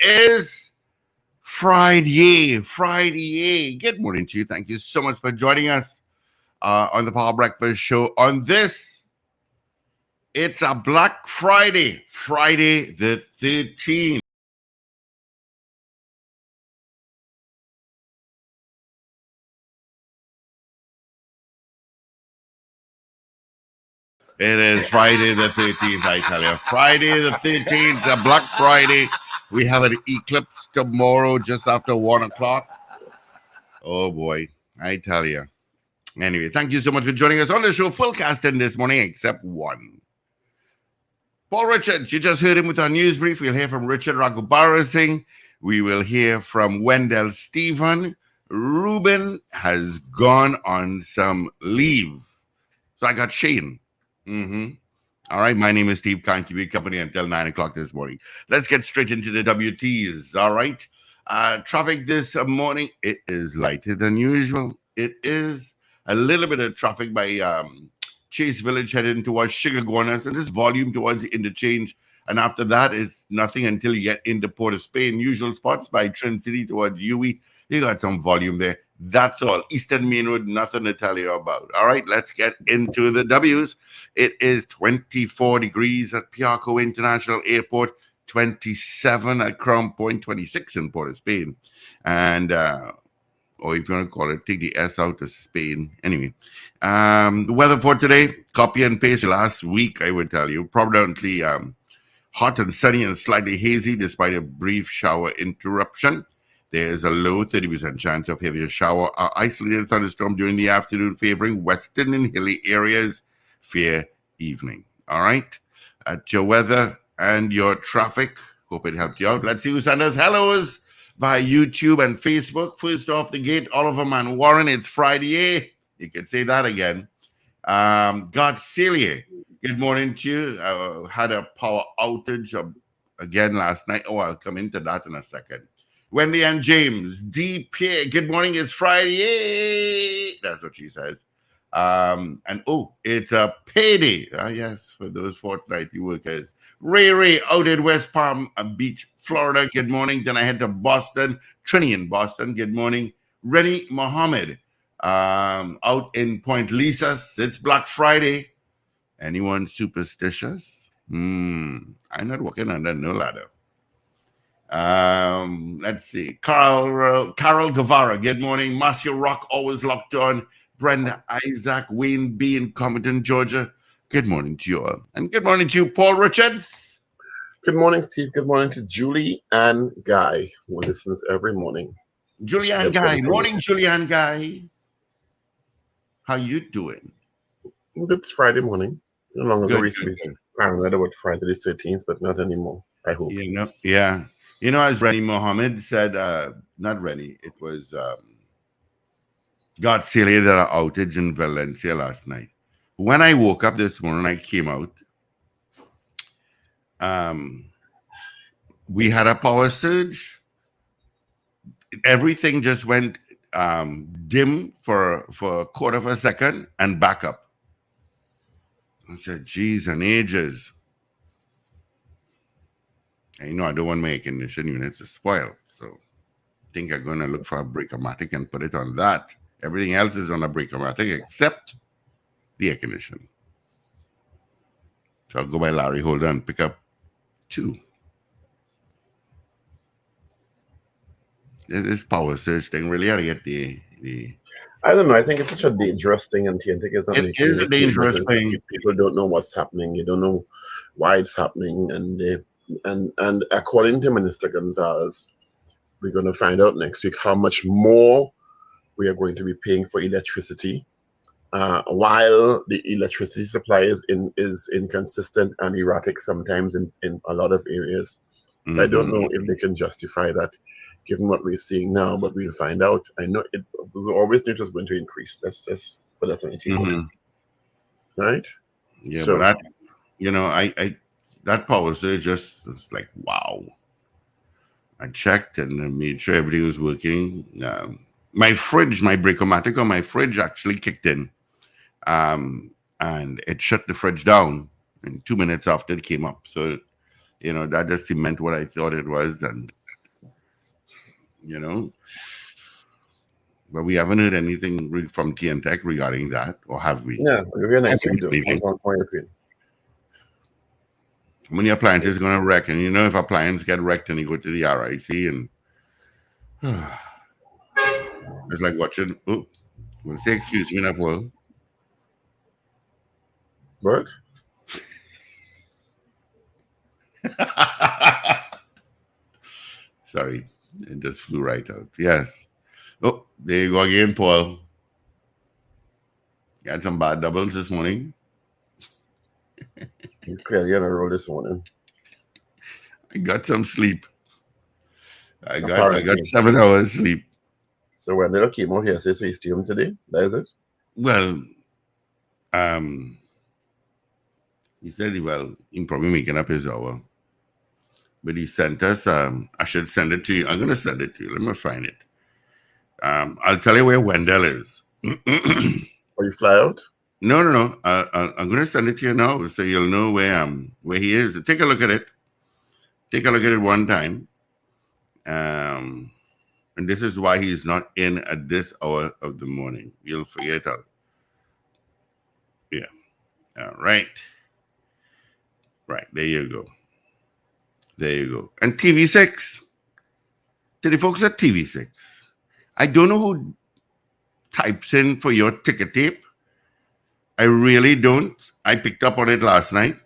is Friday. Friday. Good morning to you. Thank you so much for joining us on the Power Breakfast Show. On this, it's a Black Friday, Friday the 13th. It is Friday the 13th, I tell you. Friday the 13th, a Black Friday. We have an eclipse tomorrow just after 1 o'clock. Oh boy, I tell you. Anyway, thank you so much for joining us on the show. Full casting this morning, except one. Paul Richards, you just heard him with our news brief. We'll hear from Richard Raghubara Singh. We will hear from Wendell Stephen. Ruben has gone on some leave. So I got Shane. All right, my name is Steve. Can't keep you company until 9 o'clock this morning. Let's get straight into the WTs. All right. Traffic this morning, it is lighter than usual. It is a little bit of traffic by Chase Village heading towards Sugarguanas, and this volume towards the interchange. And after that is nothing until you get into Port of Spain. Usual spots by Trin City towards UE. You got some volume there. That's all. Eastern Main Road, nothing to tell you about. All right, let's get into the W's. It is 24 degrees at Piarco International Airport, 27 at Crown Point, 26 in Port of Spain. And, or if you want to call it, take the S out of Spain. Anyway, the weather for today, copy and paste last week, I would tell you. Predominantly hot and sunny and slightly hazy despite a brief shower interruption. There's a low 30% chance of heavier shower or isolated thunderstorm during the afternoon, favoring western and hilly areas. Fair evening. All right. At your weather and your traffic. Hope it helped you out. Let's see who sent us hellos via YouTube and Facebook. First off the gate, Oliver Man Warren. It's Friday. You could say that again. God Celia. Good morning to you. Had a power outage again last night. Oh, I'll come into that in a second. Wendy and James, DP, good morning. It's Friday. That's what she says. And it's a payday. Yes, for those fortnightly workers. Ray out in West Palm Beach, Florida. Good morning. Then I head to Boston, Trini in Boston. Good morning. Rennie Mohammed, out in Point Lisas. It's Black Friday. Anyone superstitious? I'm not walking under no ladder. Let's see. Carol Guevara, good morning. Marcia Rock, always locked on. Brenda Isaac, Wayne B in Compton, Georgia. Good morning to you all. And good morning to you, Paul Richards. Good morning, Steve. Good morning to Julie and Guy, who listens every morning. Julie and Guy. Morning, Julie and Guy. How you doing? It's Friday morning. No longer recently paranoid about Friday the 13th, but not anymore, I hope. Yeah. You know, as Rennie Mohammed said, not Rennie, it was God Celia that outage in Valencia last night. When I woke up this morning, I came out. We had a power surge. Everything just went dim for a quarter of a second and back up. I said, geez, and ages. I know I don't want my air conditioning units to spoil, so I think I'm going to look for a Breakomatic and put it on that. Everything else is on a Breakomatic except the air conditioning. So I'll go by Larry Holder and pick up 2. This power surge thing really ought to get the. I don't know. I think it's such a dangerous thing, and TNT is not. It is a dangerous thing. People don't know what's happening. You don't know why it's happening, and according to Minister Gonzalez, we're going to find out next week how much more we are going to be paying for electricity, while the electricity supply is inconsistent and erratic sometimes in a lot of areas. So I don't know if they can justify that, given what we're seeing now, but we'll find out. I know we always knew it was going to increase. Let's put that on the table, right? Yeah, so, but I that power surge just was like, wow. I checked and made sure everything was working. My Breakomatic on my fridge actually kicked in, and it shut the fridge down in 2 minutes after it came up. So, that just cement what I thought it was, and you know. But we haven't heard anything from TNTech regarding that, or have we? Yeah, it'll be next week. Anything. How Many appliances are going to wreck, and if appliances get wrecked and you go to the RIC, and it's like watching. Oh, well, say excuse me, Paul. What? Sorry, it just flew right out. Yes. Oh, there you go again, Paul. You had some bad doubles this morning. You clearly on a roll this morning. I got some sleep. I got 7 hours sleep. So when they came out here, say so he's tuned today. That is it. Well, he said he's probably making up his hour. But he sent us. I should send it to you. I'm gonna send it to you. Let me find it. I'll tell you where Wendell is. Or you fly out? No. I'm gonna send it to you now, so you'll know where he is. Take a look at it. Take a look at it one time. And this is why he's not in at this hour of the morning. You'll figure it out. Yeah. All right. Right. There you go. There you go. And TV6. To the folks at TV6. I don't know who types in for your ticket tape. I really don't. I picked up on it last night.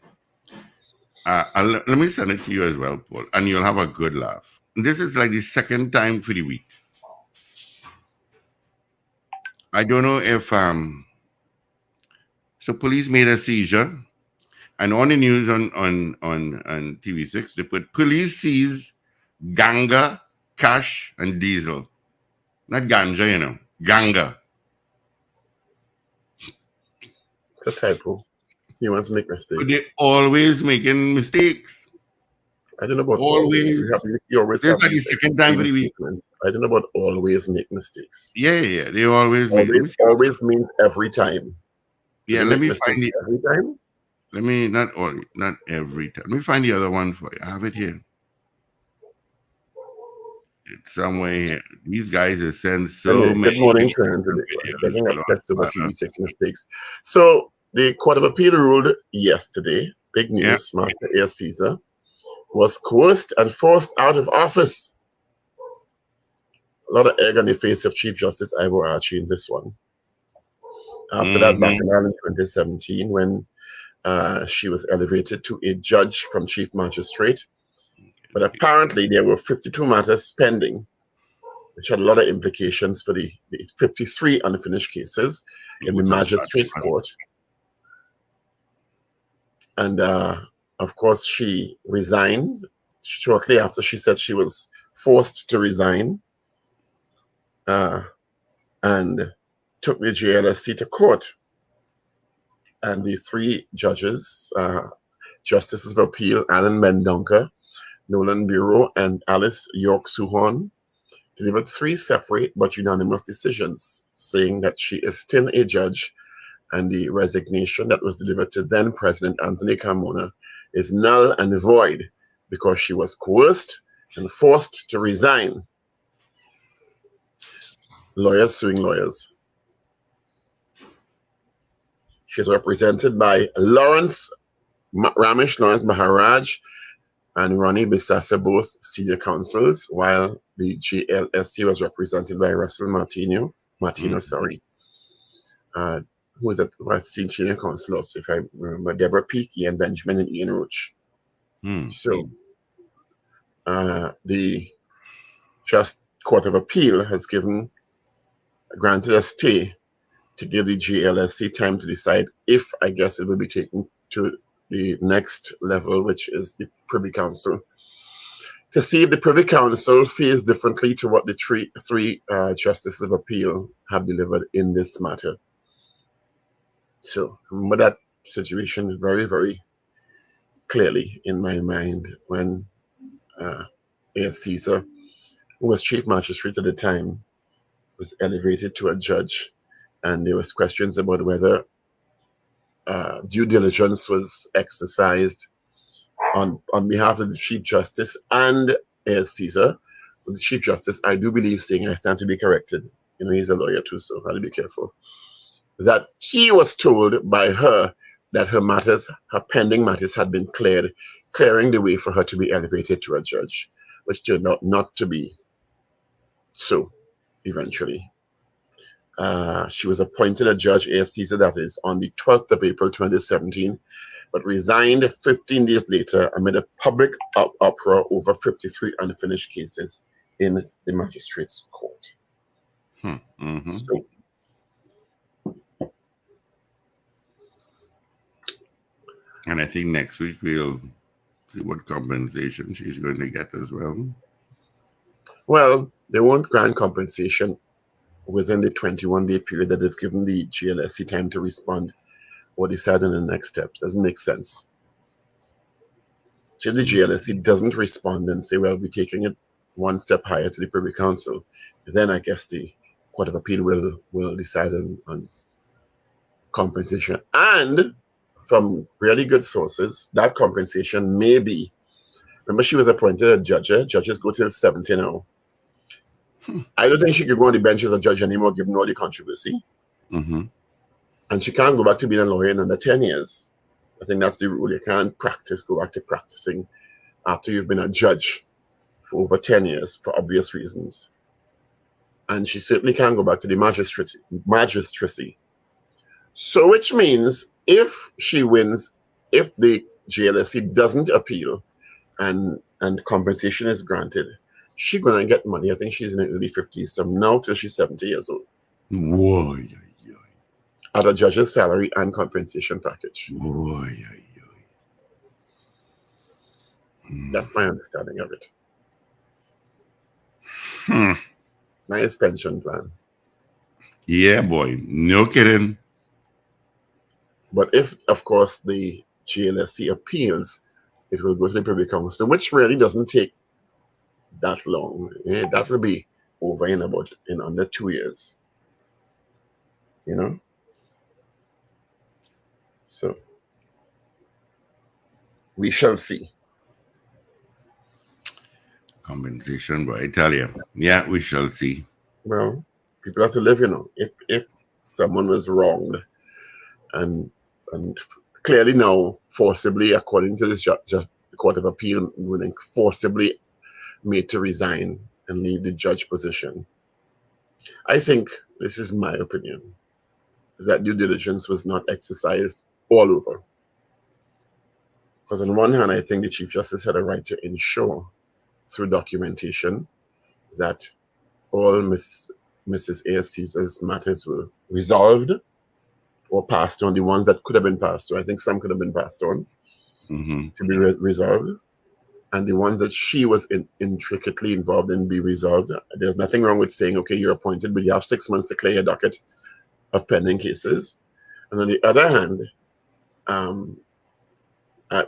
Let me send it to you as well, Paul, and you'll have a good laugh. This is like the second time for the week. I don't know if so police made a seizure, and on the news on TV6 they put police seize ganga, cash, and diesel. Not ganja, ganga. It's a typo. He wants to make mistakes. But they're always making mistakes. I don't know about always. You always this is like the second time for the week. I don't know about always make mistakes. Yeah. They always make mistakes. Always means every time. Yeah, let me find it. Every time? Let me, not every time. Let me find the other one for you. I have it here. It's somewhere here. These guys have sent so many. Good morning, Trent. Getting access to TV6 mistakes. So, the Court of Appeal ruled yesterday, big news, Master Air Caesar was coerced and forced out of office. A lot of egg on the face of Chief Justice Ivor Archie in this one. After that, back in 2017, when she was elevated to a judge from Chief Magistrate. But apparently there were 52 matters pending, which had a lot of implications for the 53 unfinished cases in the Magistrate's Court. And of course, she resigned shortly after she said she was forced to resign and took the JLSC to court. And the 3 judges, Justices of Appeal, Alan Mendonca, Nolan Bureau, and Alice York Suhorn, delivered 3 separate but unanimous decisions, saying that she is still a judge and the resignation that was delivered to then President Anthony Carmona is null and void because she was coerced and forced to resign. Lawyers suing lawyers. She is represented by Lawrence Maharaj and Ronnie Bissassa, both senior counsels, while the JLSC was represented by Russell Martino, who is at senior counsels, if I remember, Deborah Peake, Ian Benjamin, and Ian Roach. So the Court of Appeal has granted a stay to give the JLSC time to decide if, I guess, it will be taken to the next level, which is the Privy Council, to see if the Privy Council feels differently to what the three Justices of Appeal have delivered in this matter. So, remember that situation very, very clearly in my mind when A. Caesar, who was Chief Magistrate at the time, was elevated to a judge, and there was questions about whether due diligence was exercised on behalf of the Chief Justice and A. Caesar the Chief Justice, I do believe, saying, I stand to be corrected, you know, he's a lawyer too, so I have to be careful, that he was told by her that her pending matters had been cleared, clearing the way for her to be elevated to a judge, which turned out not to be so eventually. She was appointed a judge, A.S. Caesar, that is, on the 12th of April 2017, but resigned 15 days later amid a public uproar over 53 unfinished cases in the magistrate's court. Mm-hmm. So, and I think next week we'll see what compensation she's going to get as well. Well, they won't grant compensation within the 21-day period that they've given the GLSC time to respond or decide on the next steps. Doesn't make sense. So if the GLSC doesn't respond and say, well, we're taking it one step higher to the Privy Council, then I guess the Court of Appeal will decide on compensation. And from really good sources, that compensation may be, remember she was appointed a judge. Judges go till 70 now. I don't think she could go on the bench as a judge anymore, given all the controversy. Mm-hmm. And she can't go back to being a lawyer in under 10 years. I think that's the rule. You can't go back to practicing after you've been a judge for over 10 years for obvious reasons. And she certainly can't go back to the magistracy. So which means if she wins, if the GLSC doesn't appeal and compensation is granted, she's going to get money. I think she's in the early 50s from now till she's 70 years old. Whoa, At a judge's salary and compensation package. whoa, That's my understanding of it. Nice pension plan. Yeah, boy. No kidding. But if, of course, the GLSC appeals, it will go to the Privy Council, which really doesn't take that long. Yeah, that will be over in under 2 years. You know? So we shall see. Compensation, but I tell you, yeah, we shall see. Well, people have to live, you know. If someone was wronged and clearly now forcibly, according to this just the Court of Appeal ruling, forcibly made to resign and leave the judge position. I think, this is my opinion, that due diligence was not exercised all over. Because on one hand, I think the Chief Justice had a right to ensure through documentation that all Mrs. A.S. Caesar's matters were resolved or passed on, the ones that could have been passed on. I think some could have been passed on to be resolved. And the ones that she was intricately involved in be resolved. There's nothing wrong with saying, okay, you're appointed, but you have 6 months to clear your docket of pending cases. And on the other hand, I'm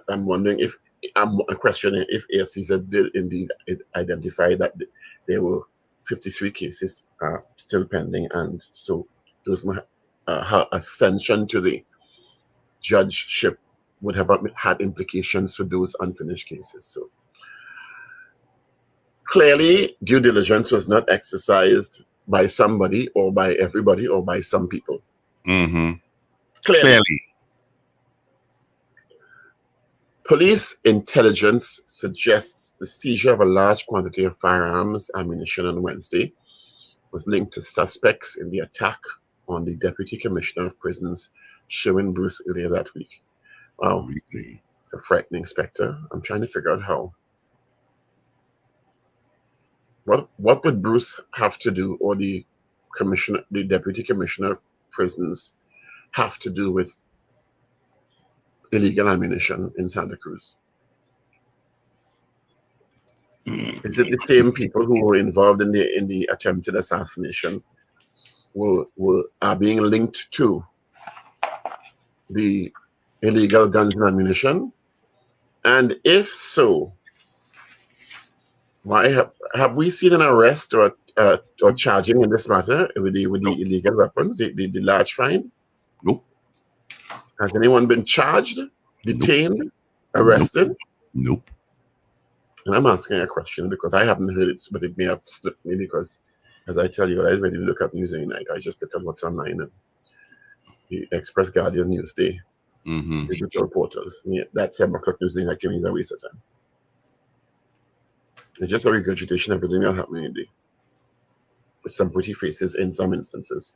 wondering if, I'm questioning if A.S. Caesar did indeed identify that there were 53 cases still pending, and so those her ascension to the judgeship would have had implications for those unfinished cases. So clearly, due diligence was not exercised by somebody or by everybody or by some people. Clearly. Police intelligence suggests the seizure of a large quantity of firearms ammunition on Wednesday was linked to suspects in the attack on the Deputy Commissioner of Prisons, Sherwin Bruce, earlier that week. Wow, Really? a frightening specter. I'm trying to figure out how. What would Bruce have to do, or the Deputy Commissioner of Prisons have to do with illegal ammunition in Santa Cruz? Is it the same people who were involved in the attempted assassination are being linked to the illegal guns and ammunition? And if so, why have we seen an arrest or charging in this matter with the illegal weapons, the large fine? Nope. Has anyone been charged, detained, arrested? Nope. And I'm asking a question because I haven't heard it, but it may have slipped me because, as I tell you, I really look at news every night. I just look at what's online and the Express, Guardian, Newsday, digital portals. Yeah, that 7 o'clock news thing actually means a waste of time. It's just a regurgitation of everything that happened in the day, with some pretty faces in some instances.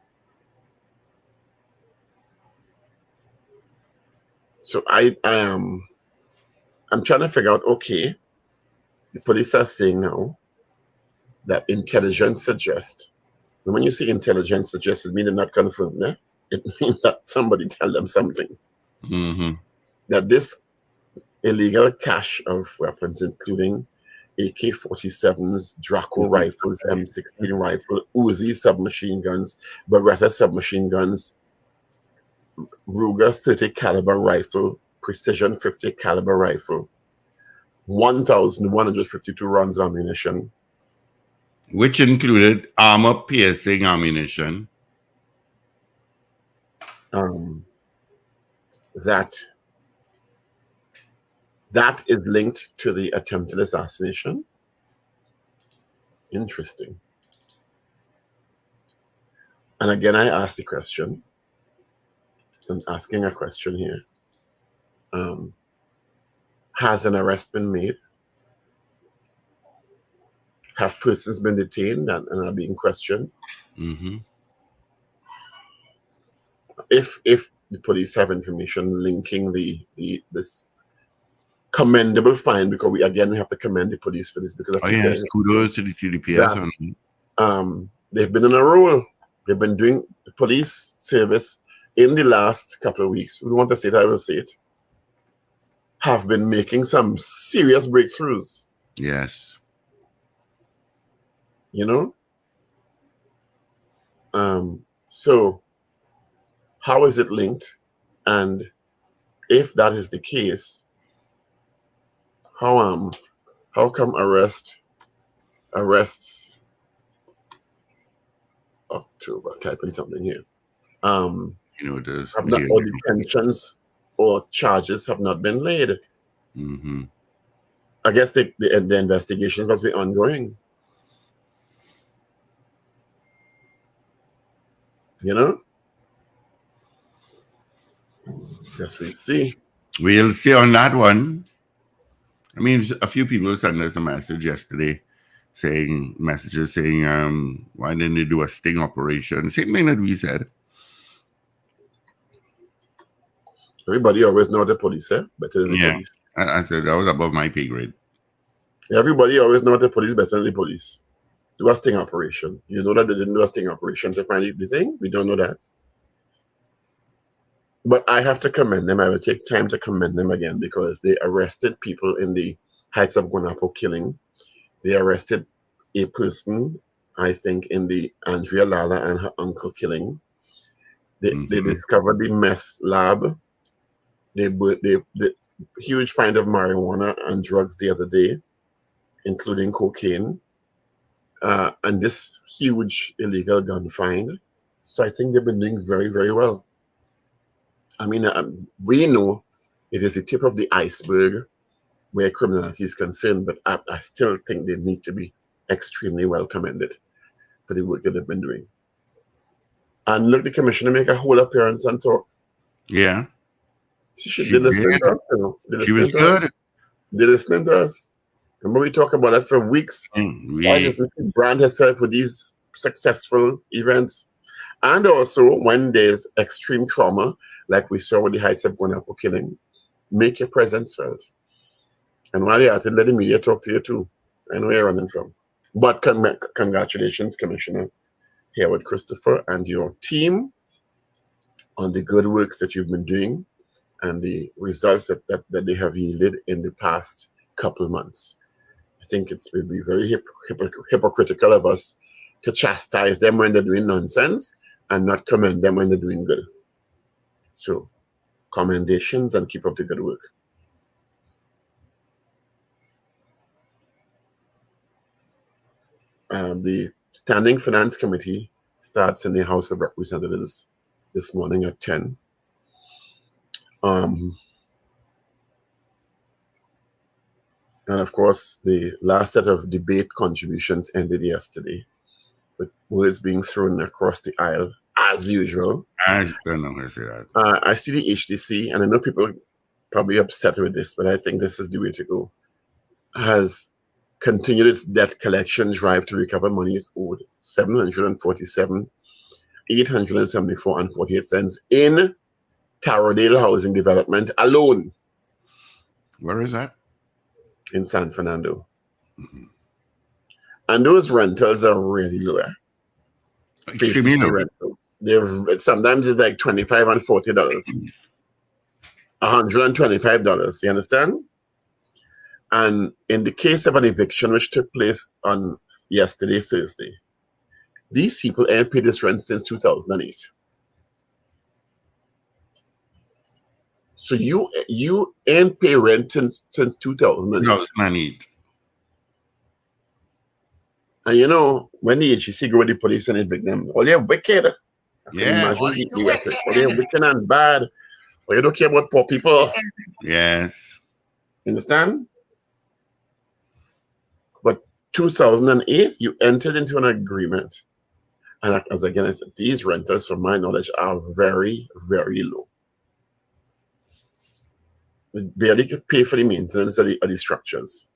So I'm trying to figure out, okay, the police are saying now that intelligence suggests, and when you say intelligence suggests, it means they're not confirmed, eh? It means that somebody tell them something. That this illegal cache of weapons, including AK-47s, Draco rifles, M16 rifle, Uzi submachine guns, Beretta submachine guns, Ruger 30 caliber rifle, Precision 50 caliber rifle, 1,152 rounds of ammunition, which included armor-piercing ammunition. That is linked to the attempted assassination. Interesting. And again, I asked the question. So I'm asking a question here. Has an arrest been made? Have persons been detained and are being questioned? If the police have information linking this commendable find, because we have to commend the police for this, because kudos to the TDPS. They've been in a role. They've been doing the police service in the last couple of weeks. We don't want to say it, I will say it. Have been making some serious breakthroughs. Yes. You know? So how is it linked? And if that is the case, how come arrests October, typing something here. Or detentions or charges have not been laid. I guess the investigations must be ongoing. You know? Yes, we'll see. We'll see on that one. I mean, a few people sent us a message yesterday saying, why didn't they do a sting operation? Same thing that we said. Everybody always know the police, better than the police. I said that was above my pay grade. Everybody always know the police better than the police. Do a sting operation. You know that they didn't do a sting operation to find the thing? We don't know that. But I have to commend them. I will take time to commend them again, because they arrested people in the Heights of Guanapo killing. They arrested a person, I think, in the Andrea Lala and her uncle killing. They discovered the meth lab. The huge find of marijuana and drugs the other day, including cocaine, and this huge illegal gun find. So I think they've been doing very, very well. I mean, we know it is the tip of the iceberg where criminality is concerned, but I still think they need to be extremely well commended for the work that they've been doing. And look, the commissioner make a whole appearance and talk. Yeah. She did listening to us, you know. She was good. They're listening to us. Remember, we talk about that for weeks. Why does we brand herself with these successful events? And also, when there's extreme trauma, like we saw with the Heights of Guanapo killing, make your presence felt. And while you're at it, let the media talk to you too. I know where you're running from. But congratulations, Commissioner Haywood Christopher, and your team on the good works that you've been doing and the results that they have yielded in the past couple of months. I think it will be very hypocritical of us to chastise them when they're doing nonsense and not commend them when they're doing good. So, commendations, and keep up the good work. The Standing Finance Committee starts in the House of Representatives this morning at 10. And of course, the last set of debate contributions ended yesterday, with words being thrown across the aisle, as usual. I don't know how to say that. I see the HDC, and I know people are probably upset with this, but I think this is the way to go. Has continued its debt collection drive to recover monies owed, 747, 874 and 48 cents in Tarodale Housing Development alone Where is that? in San Fernando. And those rentals are really low. Extremely low. Rentals. Sometimes it's like $25 and $40, $125. You understand? And in the case of an eviction which took place on yesterday, Thursday, these people ain't paid this rent since 2008. So you ain't pay rent since 2008. No, it's not neat. And you know, when the HEC go with the police and evict them, oh, they're wicked. I can imagine the wicked. Oh, they're wicked and bad. But you don't care about poor people. Yes. You understand? But 2008, you entered into an agreement. And as again, I said, these rentals, from my knowledge, are very, very low. They barely could pay for the maintenance of the structures.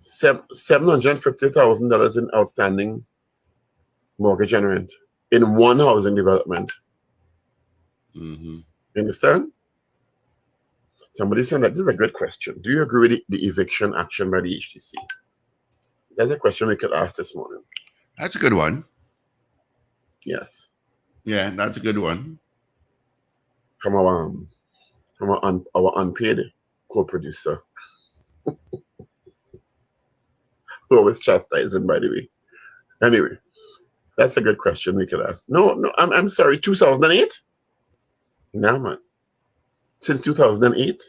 $750,000 in outstanding mortgage and rent in one housing development. Mm-hmm. You understand? Somebody said that this is a good question. Do you agree with the eviction action by the HTC? That's a question we could ask this morning. That's a good one. Yes. Yeah, that's a good one. From our unpaid co-producer. Always chastising, by the way. Anyway, that's a good question we could ask. No, I'm sorry, 2008? No, man. Since 2008?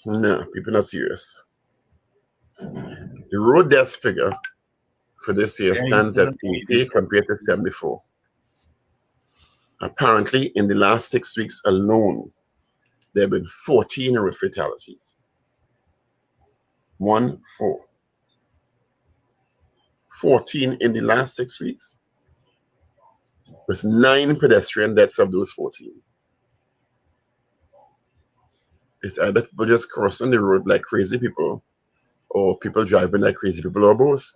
No, people not serious. The road death figure for this year stands at 80 compared to 74. Apparently, in the last 6 weeks alone, there have been 14 road fatalities. 14. 14 in the last 6 weeks, with 9 pedestrian deaths of those 14. It's either people just crossing the road like crazy people, or people driving like crazy people, or both.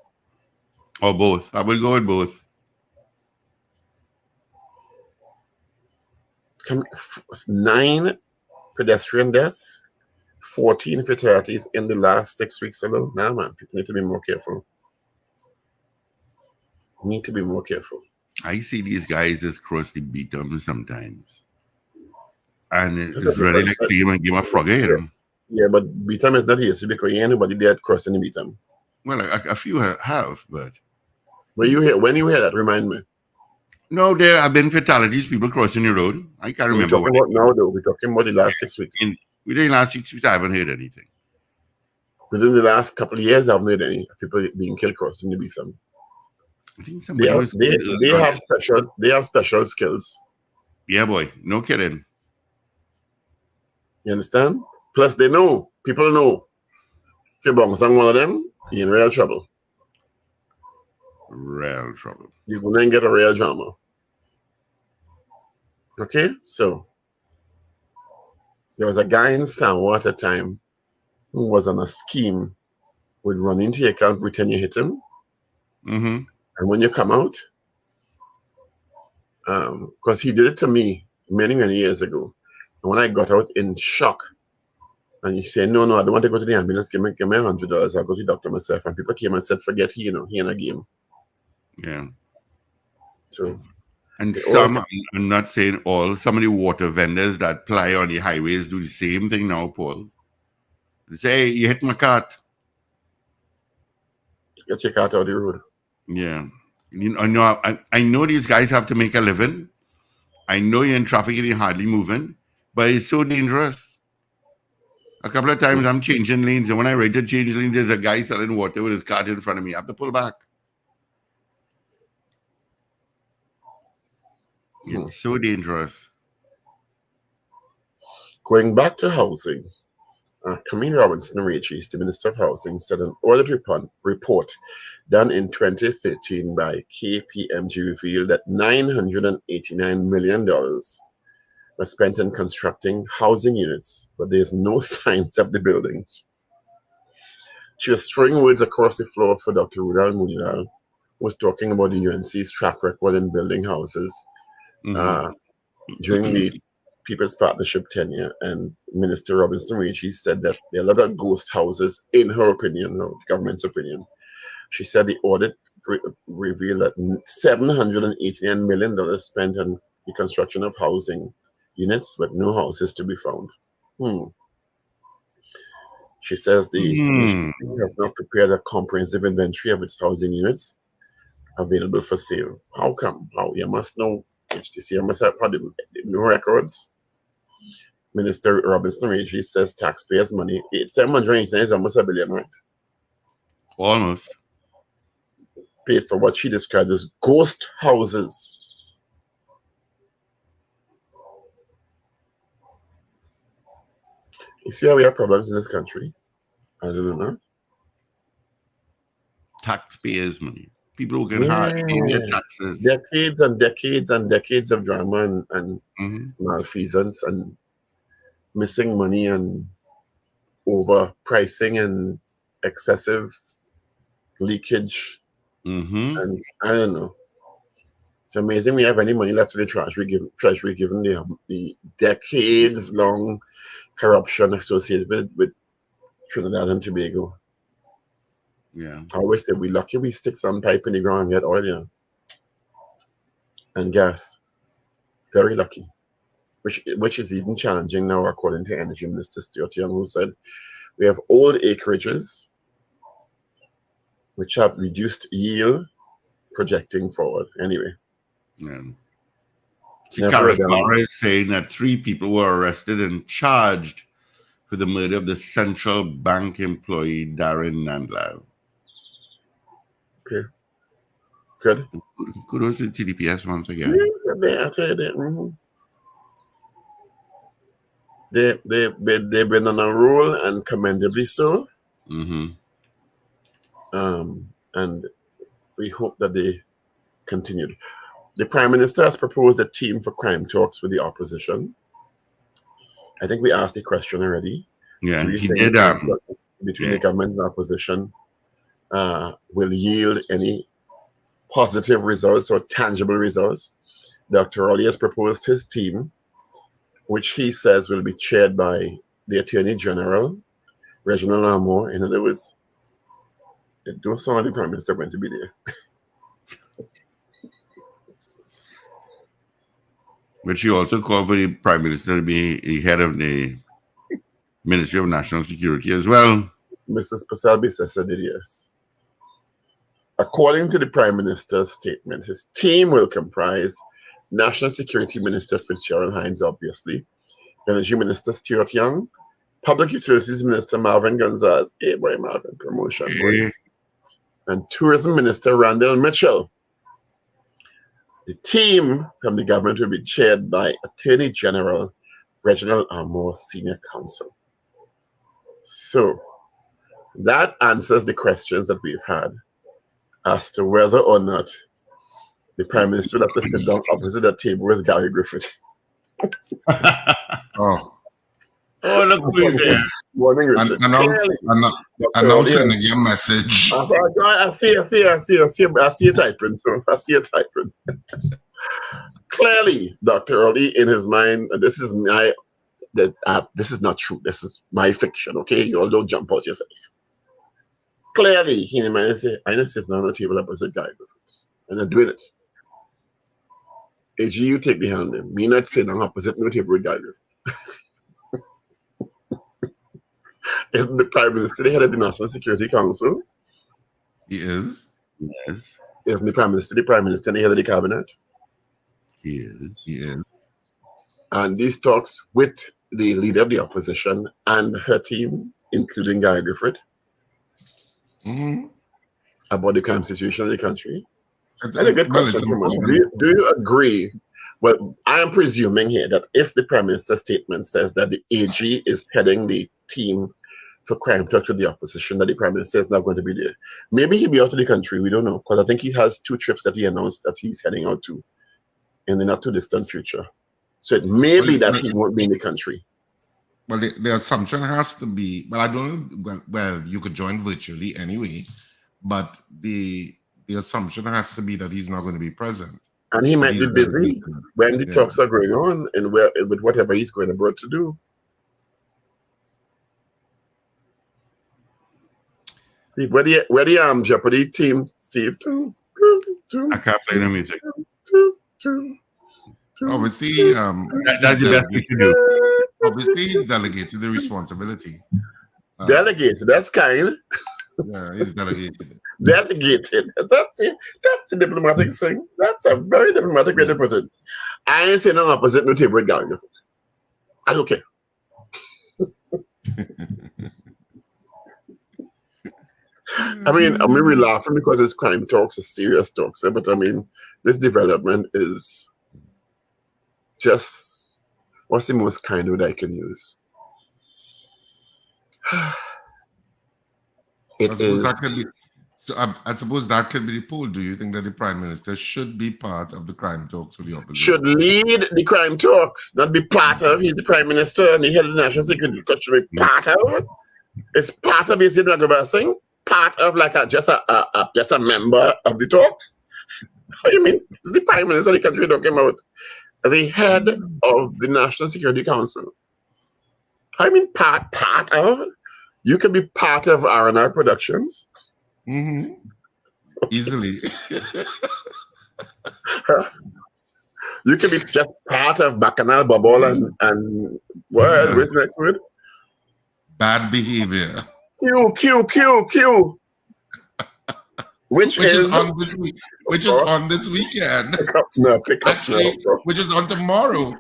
Or both. I will go with both. 9 pedestrian deaths, 14 fatalities in the last 6 weeks alone. Nah, man, people need to be more careful. Need to be more careful. I see these guys just cross the beatum sometimes. And it's really like give a frog at them. Yeah, but beatum is not easy because ain't anybody there crossing the beatum. Well, a few have, but. When you hear that, remind me. No, there have been fatalities, people crossing the road. I can't remember. We're talking about now, though. We're talking about the last 6 weeks. Within the last 6 weeks, I haven't heard anything. Within the last couple of years, I haven't heard any people being killed crossing the beatum. I think somebody they have special skills. Yeah, boy. No kidding. You understand? Plus, people know. If you bounce on one of them, you're in real trouble. Real trouble. You're going to get a real drama. Okay? So, there was a guy in Samoa at a time who was on a scheme, would run into your account, pretend you hit him. Mm-hmm. And when you come out, because he did it to me many, many years ago. And when I got out in shock, and he said, no, I don't want to go to the ambulance, give me $100, I'll go to the doctor myself. And people came and said, forget he in a game. Yeah. So, and some, I'm not saying all, some of the water vendors that ply on the highways do the same thing now, Paul. They say, hey, you hit my cart. Get your cart out of the road. Yeah. I know these guys have to make a living. I know you're in traffic and you're hardly moving, but it's so dangerous. A couple of times I'm changing lanes, and when I ready to change lanes, there's a guy selling water with his cart in front of me. I have to pull back. It's so dangerous. Going back to housing, Camille Robinson Rachis, the Minister of Housing, said an audit report done in 2013 by KPMG revealed that $989 million was spent in constructing housing units, but there's no signs of the buildings. She was throwing words across the floor for Dr. Rudal Munidal, who was talking about the UNC's track record in building houses during the People's Partnership tenure. And Minister Robinson Rachis said that there are a lot of ghost houses, in her opinion, her government's opinion. She said the audit revealed that $789 million spent on the construction of housing units, but no houses to be found. She says the ministry has not prepared a comprehensive inventory of its housing units available for sale. How come? How? You must know HTC. You must have had no records. Minister Robinson Rachis says taxpayers' money. It's $789 is almost $1 billion, right? Almost. Paid for what she described as ghost houses. You see how we have problems in this country? I don't know. Taxpayers' money. People who can hardly pay their taxes. Decades and decades and decades of drama and malfeasance and missing money and overpricing and excessive leakage. And I don't know. It's amazing we have any money left to the treasury given the decades-long corruption associated with Trinidad and Tobago. Yeah. I always say we're lucky we stick some pipe in the ground and get oil and gas. Very lucky. Which is even challenging now, according to Energy Minister Stuart Young, who said we have old acreages which have reduced yield projecting forward. Anyway. Yeah. Chicago is saying that 3 people were arrested and charged for the murder of the central bank employee Darren Nandlal. Okay. Good. Kudos to TDPS once again. Yeah, I tell you that. They've been on a roll, and commendably so. And we hope that they continued. The Prime Minister has proposed a team for crime talks with the opposition. I think we asked the question already. Yeah, he did. Between the government and the opposition will yield any positive results or tangible results. Dr. Rowley has proposed his team, which he says will be chaired by the Attorney General, Reginald Armour. In other words, it don't sound like the Prime Minister going to be there. But she also called for the Prime Minister to be the head of the Ministry of National Security as well. Mrs. Pasalbi did, yes. According to the Prime Minister's statement, his team will comprise National Security Minister Fitzgerald Hines, obviously, Energy Minister Stuart Young, Public Utilities Minister Marvin Gonzalez, boy, Marvin, promotion, boy, and Tourism Minister Randall Mitchell. The team from the government will be chaired by Attorney General Reginald Armour, Senior Counsel. So that answers the questions that we've had as to whether or not the Prime Minister will have to sit down opposite that table with Gary Griffith. Look who's there. Announcing your message. I see you typing. So I see you typing. Clearly, Dr. Rowley, in his mind, this is not true. This is my fiction, okay? You all don't jump out yourself. Clearly, he in his mind say, I just sit down on the table opposite Gary Griffith. And I'm doing it. AG, you take the hand. Me not sitting on opposite no table with Gary Griffith. Isn't the Prime Minister the head of the National Security Council? He is. Yes. Isn't the Prime Minister and the head of the Cabinet? He is. He is. And these talks with the leader of the opposition and her team, including Gary Griffith, about the crime situation in the country. That's a good question. Do you agree Well, I am presuming here that if the Prime Minister's statement says that the AG is heading the team for crime talks with the opposition, that the Prime Minister is not going to be there. Maybe he'll be out of the country. We don't know, because I think he has 2 trips that he announced that he's heading out to in the not too distant future. So it may be that he won't be in the country. Well, the assumption has to be, but I don't know, well, you could join virtually anyway, but the assumption has to be that he's not going to be present. And he might be busy when the talks are going on and with whatever he's going abroad to do. Steve, where the Jeopardy team, Steve? I can't play the music. Obviously, that's the best thing to do. Obviously, he's delegated the responsibility. Delegated, that's kind. Yeah, he's delegated. Delegated. That's it. That's a diplomatic thing. That's a very diplomatic way to put it. I ain't saying no opposite no table with Gallagher. I don't care. I mean, we're laughing because it's crime talks, it's serious talks, but I mean, this development is just, what's the most kind word I can use? I suppose that could be the poll. Do you think that the Prime Minister should be part of the crime talks with the opposition? Should lead the crime talks, not be part of. He's the Prime Minister and the head of the National Security. Should be part of. It's part of his thing. Part of like just a member of the talks. What do you mean? It's the Prime Minister of the country talking about as the head of the National Security Council. I mean part of. You can be part of R&R Productions. Mm-hmm. Easily. You can be just part of Bacchanal Bubble and what? What's the next word? Bad behavior. Q. Which is on this week. Which is on this weekend. Pick up. Actually, which is on tomorrow.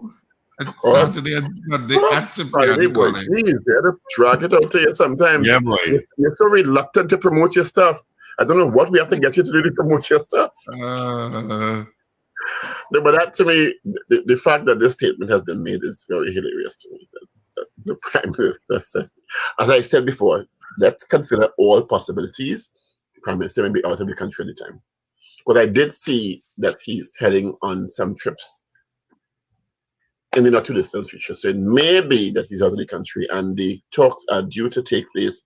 Saturday and Sunday. Friday, boy. Jeez, you had to drag it out to you sometimes. Yeah, boy. You're so reluctant to promote your stuff. I don't know what we have to get you to do to promote your stuff. No, but that to me, the fact that this statement has been made is very hilarious to me. That the Prime Minister says, as I said before, let's consider all possibilities. The Prime Minister may be out of the country at the time. Because I did see that he's heading on some trips in the not too distant future. So it may be that he's out of the country, and the talks are due to take place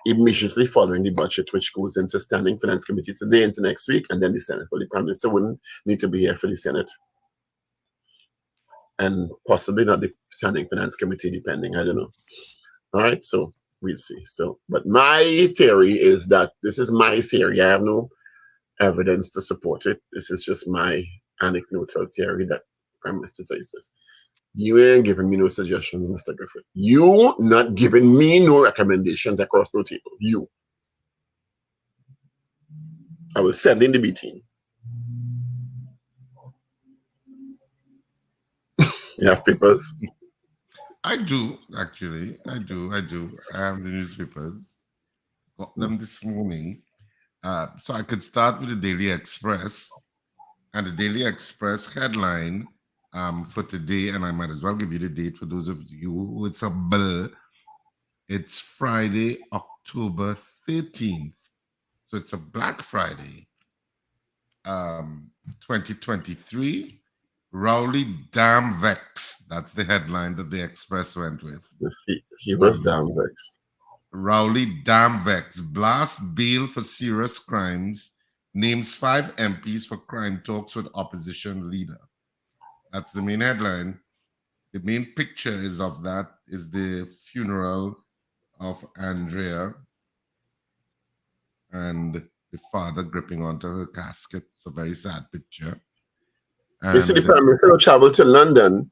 immediately following the budget, which goes into Standing Finance Committee today into next week, and then the Senate. But the Prime Minister wouldn't need to be here for the Senate. And possibly not the Standing Finance Committee, depending. I don't know. All right, so we'll see. So, but my theory is that this is my theory. I have no evidence to support it. This is just my anecdotal theory that Prime Minister Joseph, you ain't giving me no suggestions, Mr. Griffith. You not giving me no recommendations across no table. You. I will send in the B team. You have papers? I do, actually. I do. I have the newspapers. Got them this morning. So I could start with the Daily Express. And the Daily Express headline for today, and I might as well give you the date for those of you who it's a blur. It's Friday, October 13th. So it's a Black Friday. 2023. Rowley damn vex. That's the headline that the Express went with. He was damn vex. Rowley damn vex. Blast bail for serious crimes. Names 5 MPs for crime talks with opposition leader. That's the main headline. The main picture is of that is the funeral of Andrea and the father gripping onto her casket. It's a very sad picture. And you see, the Prime Minister will travel to London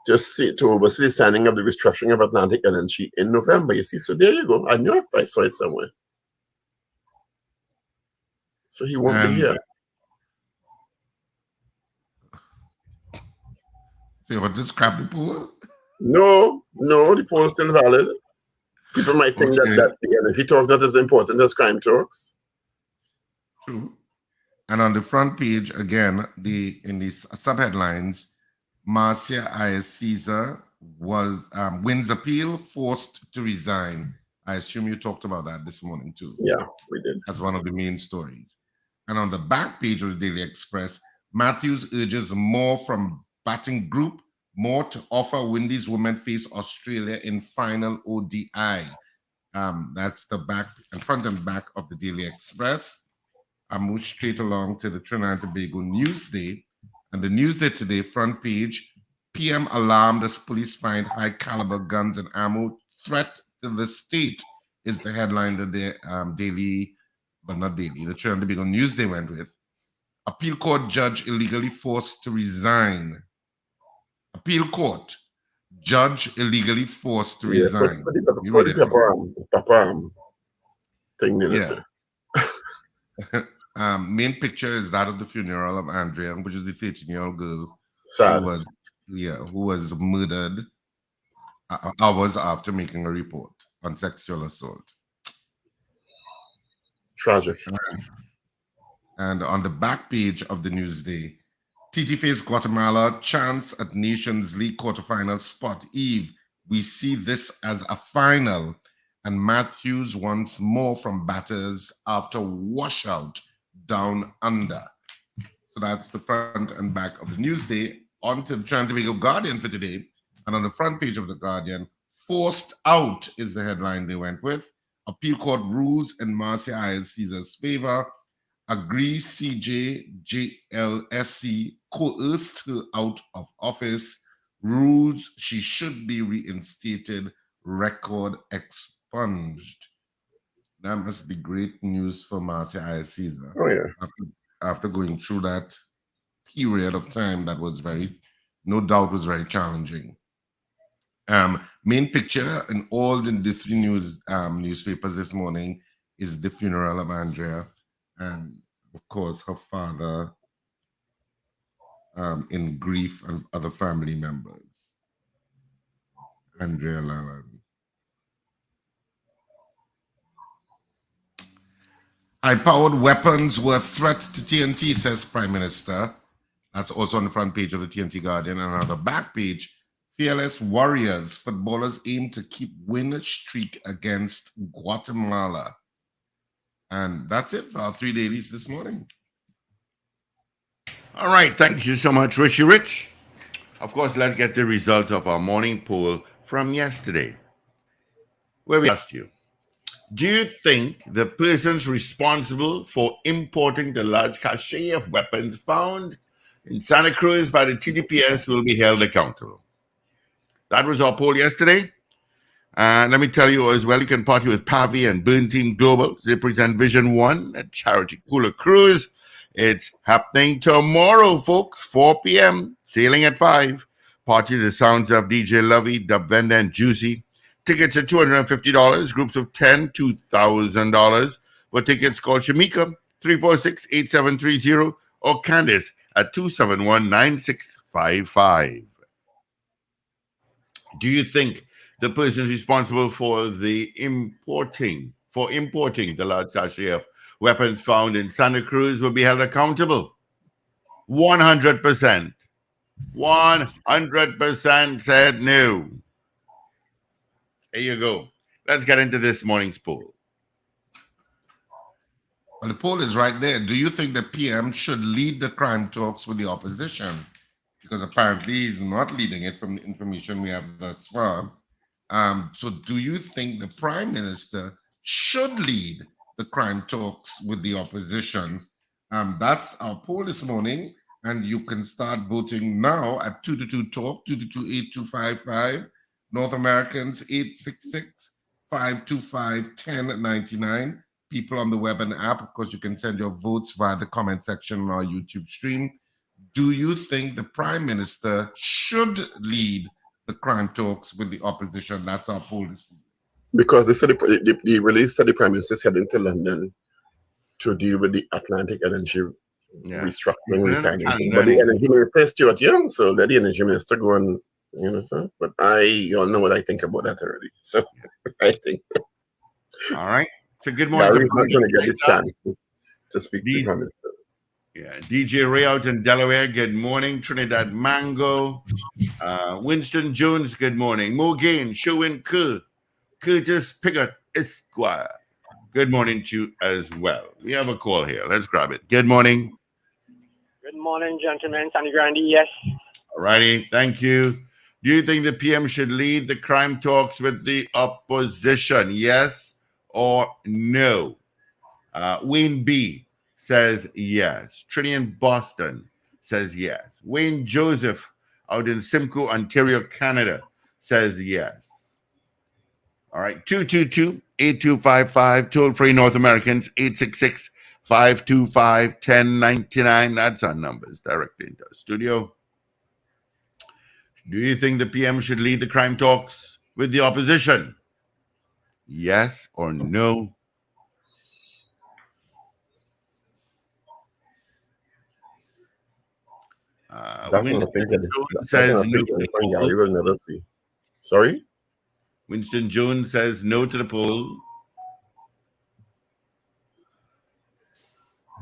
to oversee the signing of the restructuring of Atlantic LNG in November. You see, so there you go. I knew I saw it somewhere. So he won't be here. So you want to scrap the poll? No, the poll is still valid. People might think that the energy talk not as important as crime talks. True. And on the front page, again, in the subheadlines, Marcia Ayers Caesar wins appeal, forced to resign. I assume you talked about that this morning too. Yeah, we did. As one of the main stories. And on the back page of the Daily Express, Matthews urges more from batting group, more to offer. Windies women face Australia in final ODI. That's the back and front and back of the Daily Express. I move straight along to the Trinidad and Tobago Newsday. And the Newsday today, front page, PM alarmed as police find high caliber guns and ammo. Threat to the state is the headline that the Daily, but not Daily, the Trinidad and Tobago Newsday went with. Appeal court judge illegally forced to resign. Appeal court judge illegally forced to resign. Put the papa thing in it. Main picture is that of the funeral of Andrea, which is the 13-year-old girl who was murdered hours after making a report on sexual assault. Tragic. And on the back page of the Newsday, TT face Guatemala, chance at Nations League quarterfinal spot. Eve, we see this as a final. And Matthews wants more from batters after washout down under. So that's the front and back of the Newsday. On to the Trinidad and Tobago Guardian for today. And on the front page of the Guardian, forced out is the headline they went with. Appeal court rules in Marcia Ayers Caesar's favor. Agrees CJ JLSC coerced her out of office. Rules she should be reinstated. Record expunged. That must be great news for Marcia Ayers Caesar. Oh, yeah. After going through that period of time that was no doubt was very challenging. Main picture in all the three newspapers this morning is the funeral of Andrea, and of course her father in grief, and other family members. Andrea Lalland. High-powered weapons were a threat to TNT, says Prime Minister. That's also on the front page of the TNT Guardian. And on the back page, fearless warriors, footballers aim to keep win streak against Guatemala. And that's it for our 3 dailies this morning. All right. Thank you so much, Richie Rich. Of course, let's get the results of our morning poll from yesterday, where we asked you, do you think the persons responsible for importing the large cache of weapons found in Santa Cruz by the TDPS will be held accountable? That was our poll yesterday. And let me tell you as well, you can party with Pavi and Burn Team Global. They present Vision One at Charity Cooler Cruise. It's happening tomorrow, folks, 4 p.m., sailing at 5. Party to the sounds of DJ Lovey, Dub Venda, and Juicy. Tickets are $250, groups of 10, $2,000. For tickets, call Shamika, 346-8730, or Candice at 271-9655. Do you think the persons responsible for importing the large cache of weapons found in Santa Cruz will be held accountable? 100%. 100% said no. There you go. Let's get into this morning's poll. Well, the poll is right there. Do you think the PM should lead the crime talks with the opposition? Because apparently he's not leading it from the information we have thus far. So do you think the Prime Minister should lead the crime talks with the opposition? That's our poll this morning. And you can start voting now at 222-TALK, 222-8255. North Americans, 866-525-1099. People on the web and app, of course, you can send your votes via the comment section on our YouTube stream. Do you think the Prime Minister should lead the crime talks with the opposition? That's our poll this week. Because they said the release said the Prime Minister is heading to London to deal with the Atlantic energy restructuring, resigning. But the energy minister is Stuart Young, so let the energy minister go and so. But you all know what I think about that already. So I think. All right. So good morning. Gary's not going to get this chance to speak to the Prime Minister. Yeah, DJ Ray out in Delaware. Good morning, Trinidad Mango. Winston Jones. Good morning. Mogain, Showin Ku, Curtis Piggott Esquire. Good morning to you as well. We have a call here. Let's grab it. Good morning. Good morning, gentlemen. Sandy Grandi, yes. All righty. Thank you. Do you think the PM should lead the crime talks with the opposition? Yes or no? Wayne B says yes. Trinity Boston says yes. Wayne Joseph out in Simcoe, Ontario, Canada says yes. All right. 222-8255. Toll free North Americans 866-525-1099. That's our numbers directly into the studio. Do you think the PM should lead the crime talks with the opposition? Yes or no? Winston Jones says no to the poll. You will never see. Sorry? Winston Jones says no to the poll.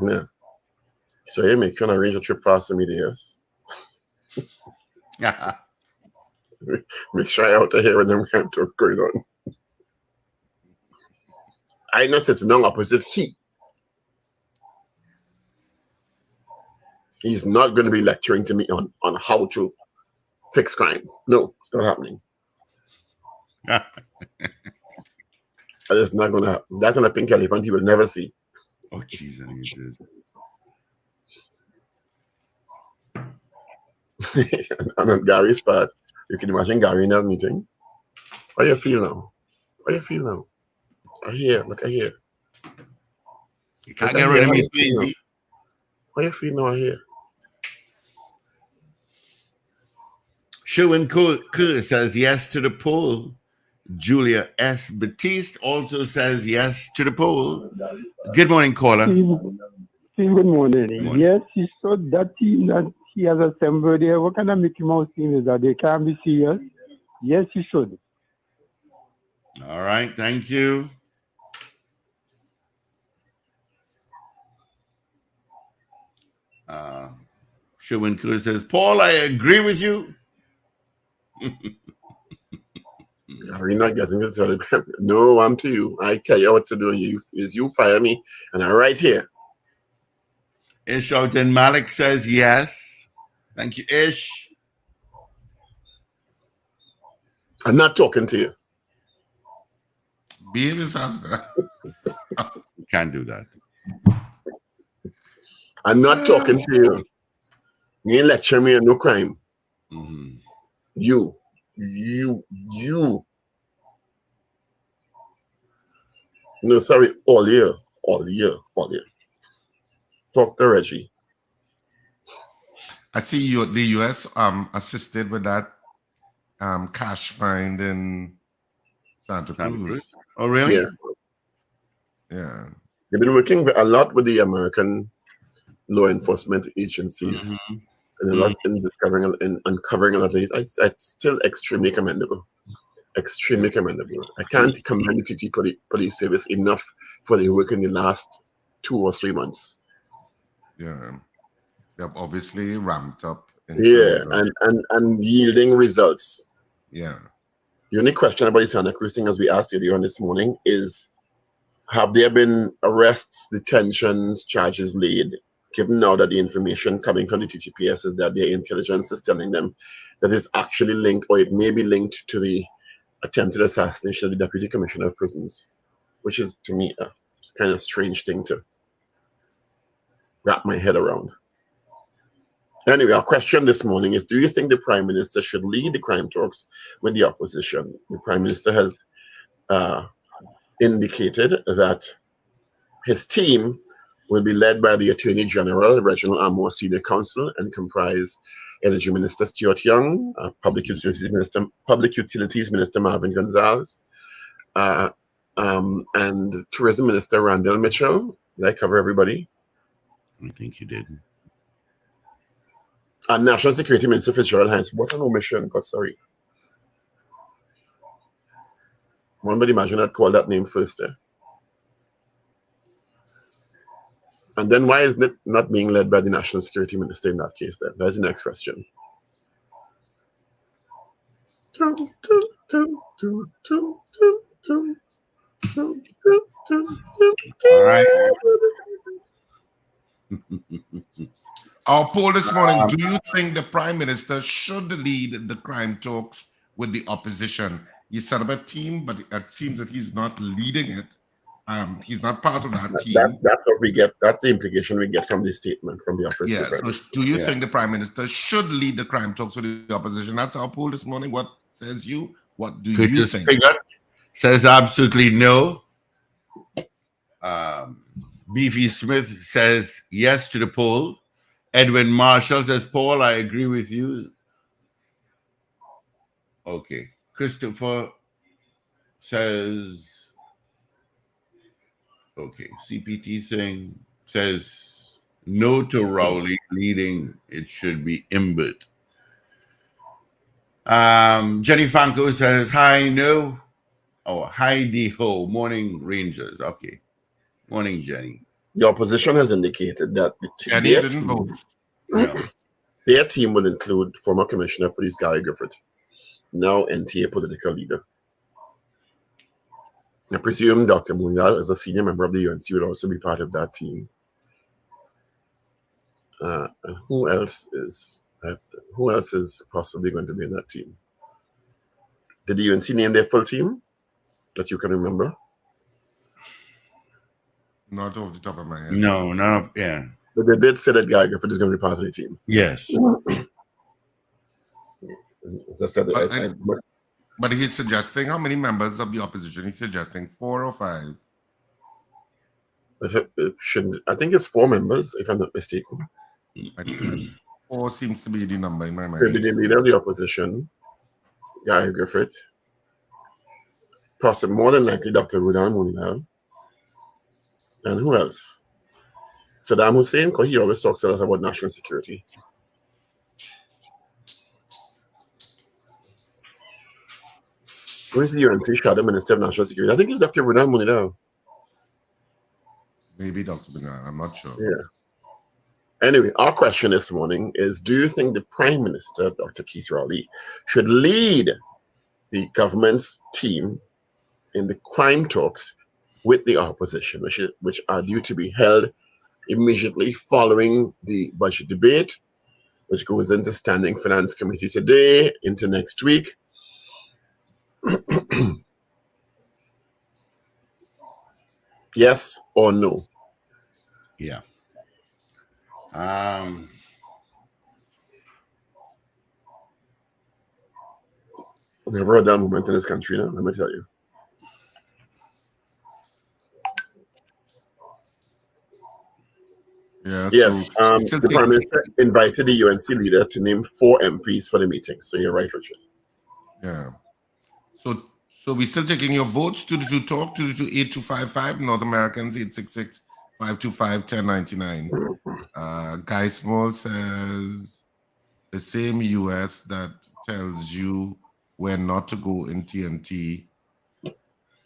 Yeah. So you make sure to arrange a trip fast to me, yes. Make sure I out to hear when them crime talks going on. I not sitting down opposite he. He's not going to be lecturing to me on how to fix crime. No, it's not happening. That is not going to happen. That kind of pink elephant he will never see. Oh, jeez, I think it is. And on Gary's part, you can imagine Gary in that meeting. How you feel now? How you feel now? I hear, look, I hear. You can't get rid of me so easy. How you feel now? I hear. Shuin Ku says yes to the poll. Julia S. Batiste also says yes to the poll. Good morning, caller. Steve, good morning. Good morning. Yes, he saw that team that he has assembled there. What kind of Mickey Mouse team is that? They can't be serious. Yes, he should. All right, thank you. Shuin Ku says, Paul, I agree with you. Are you not getting to tell it? No, I'm to you. I tell you what to do. You fire me, and I'm right here. Ish out in Malik says yes. Thank you, Ish. I'm not talking to you. Behave yourself. Can't do that. I'm not talking to you. You ain't lecture me on no crime. Mm-hmm. You. No, sorry, all year. Talk to Reggie. I see the US assisted with that cash find in Santa Cruz. Oh, really? Yeah. They've been working a lot with the American law enforcement agencies. Mm-hmm. And a lot in discovering and uncovering a lot of these. It's still extremely commendable. Extremely commendable. I can't commend the TT police service enough for their work in the last 2 or 3 months. Yeah. They've obviously ramped up. Yeah, and yielding results. Yeah. The only question about the Santa Cruz thing, as we asked earlier on this morning, is have there been arrests, detentions, charges laid? Given now that the information coming from the TTPS is that their intelligence is telling them that it's actually linked, or it may be linked to the attempted assassination of the Deputy Commissioner of Prisons, which is, to me, a kind of strange thing to wrap my head around. Anyway, our question this morning is, do you think the Prime Minister should lead the crime talks with the opposition? The Prime Minister has indicated that his team will be led by the Attorney General, Reginald Amo, Senior Counsel, and comprise Energy Minister Stuart Young, Public Utilities Minister Marvin Gonzalez, and Tourism Minister Randall Mitchell. Did I cover everybody? I think you did. And National Security Minister Fitzgerald Hines. What an omission, God, sorry. One would imagine I'd call that name first there. And then why is it not being led by the National Security Minister in that case then? That's the next question. All right. Our poll this morning, do you think the Prime Minister should lead the crime talks with the opposition? You said about team, but it seems that he's not leading it. He's not part of that team. That's what we get. That's the implication we get from this statement from the office. Yeah. So do you think the Prime Minister should lead the crime talks with the opposition? That's our poll this morning. What says you? What do you think? Spigot says absolutely no. Beefy Smith says yes to the poll. Edwin Marshall says, Paul, I agree with you. Okay. Christopher says, okay. CPT Singh says no to Rowley leading. It should be Imbert. Jenny Fanko says, hi, no. Oh, hi, D-ho. Morning, Rangers. Okay. Morning, Jenny. The opposition has indicated that their team will include former Commissioner of Police Gary Griffith, now NTA political leader. I presume Dr. Mungal, as a senior member of the UNC, will also be part of that team. And who else is possibly going to be in that team? Did the UNC name their full team that you can remember? Not off the top of my head. No, no, yeah. But they did say that Guy Griffith is going to be part of the team. Yes. As I said, but he's suggesting how many members of the opposition? He's suggesting 4 or 5. It shouldn't. I think it's 4 members, if I'm not mistaken. I think 4 seems to be the number in my mind. Could be the leader of the opposition, Guy Griffith, possibly more than likely Dr. Rudan Mungal. And who else? Saddam Hussein, because he always talks a lot about national security. Who is the UNC Shadow Minister of National Security? I think it's Dr. Rudan Mungal. Maybe Dr. Mungal, I'm not sure. Yeah. Anyway, our question this morning is, do you think the Prime Minister, Dr. Keith Rowley, should lead the government's team in the crime talks with the opposition, which are due to be held immediately following the budget debate, which goes into Standing Finance Committee today, into next week? Yes or no? Yeah. Never a dull moment in this country now, let me tell you. Yeah, yes, so the Prime Minister invited the UNC leader to name 4 MPs for the meeting. So you're right, Richard. Yeah. So we're still taking your votes. 222 talk 222-8255. North Americans 866-525-1099. Guy Small says the same US that tells you where not to go in TNT,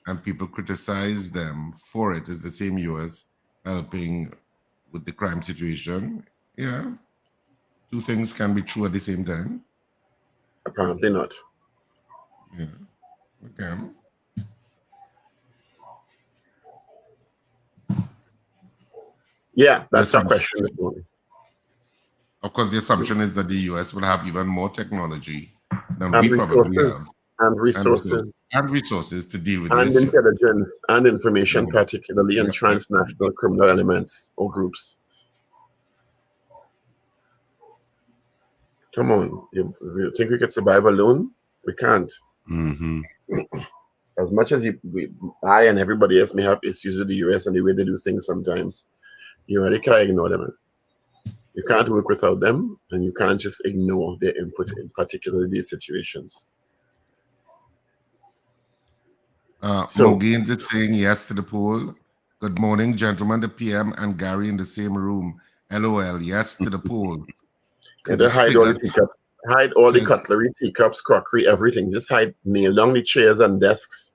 and people criticize them for it, is the same US helping with the crime situation. Yeah. 2 things can be true at the same time. Apparently not. Yeah. Okay. Yeah, that's our question this morning. Of course, the assumption is that the US will have even more technology than and we probably have. And resources. And resources to deal with and this. And intelligence and information, particularly in transnational criminal elements or groups. Come on. You think we could survive alone? We can't. Mm-hmm. As much as I and everybody else may have issues with the US and the way they do things sometimes, you really can't ignore them. You can't work without them, and you can't just ignore their input in particularly these situations. Mogaines is saying yes to the poll. Good morning, gentlemen. The PM and Gary in the same room. LOL. Yes to the poll. Yeah, they hide all the teacups, hide all the cutlery, teacups, crockery, everything. Just nail down the chairs and desks.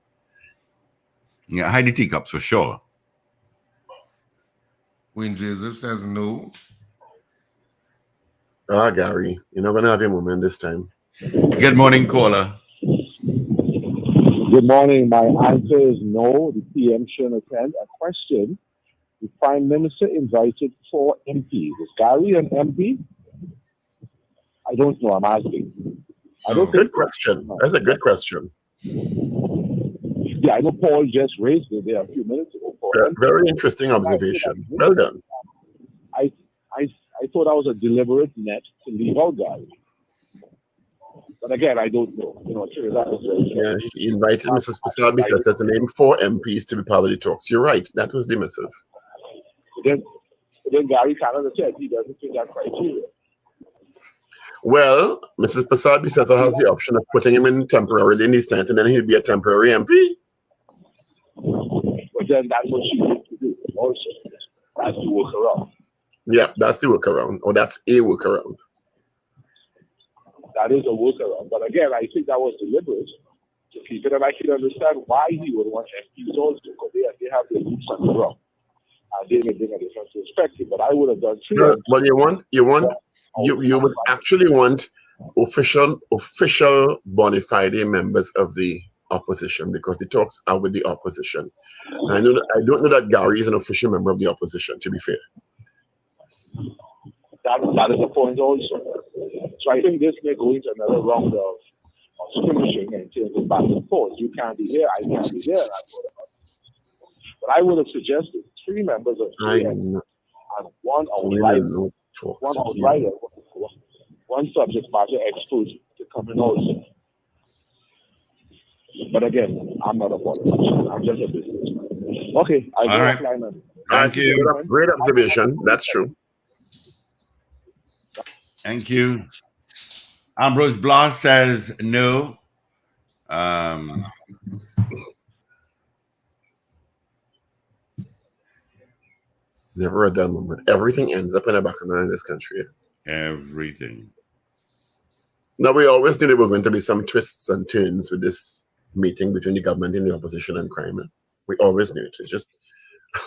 Yeah, hide the teacups for sure. Wayne Joseph says no. Ah, Gary, you're not gonna have your moment this time. Good morning, caller. Good morning. My answer is no. The PM shouldn't attend. A question. The Prime Minister invited 4 MPs. Is Gary an MP? I don't know. I'm asking. I don't Good think. question. That's a good question. Yeah, I know Paul just raised it there a few minutes ago. Very interesting observation. Well done. I thought that was a deliberate net to leave out Gary. But again, I don't know. Sure, that was Yeah, he invited Mrs. Pasabi to name 4 MPs to be part of the talks. You're right. That was dismissive. Then Gary Canada said he doesn't fit that criteria. Well, Mrs. Pasabi has the option of putting him in temporarily in the Senate, and then he'll be a temporary MP. But then that's what she needs to do also. That's the workaround. Yeah, that's the workaround, or that's a workaround. That is a workaround. But again, I think that was deliberate to keep it, and I can understand why he would want MPs also, because they have their boots on the ground. They may bring a different perspective, but I would have done 3 MPs. But you would actually want official bona fide members of the opposition, because the talks are with the opposition. I don't know that Gary is an official member of the opposition, to be fair. That is a point also. So I think this may go into another round of skirmishing and taking back and forth. You can't be here, I can't be there. But I would have suggested 3 members of and one outrider, one subject matter expert to come in also. But again, I'm not a politician. I'm just a businessman. Okay, I'll go offline. Thank you. Great observation. That's true. Thank you. Ambrose Blas says no. Never a dull moment. Everything ends up in a bacchanal in this country. Everything. Now, we always knew there were going to be some twists and turns with this meeting between the government and the opposition and crime. We always knew it. It's just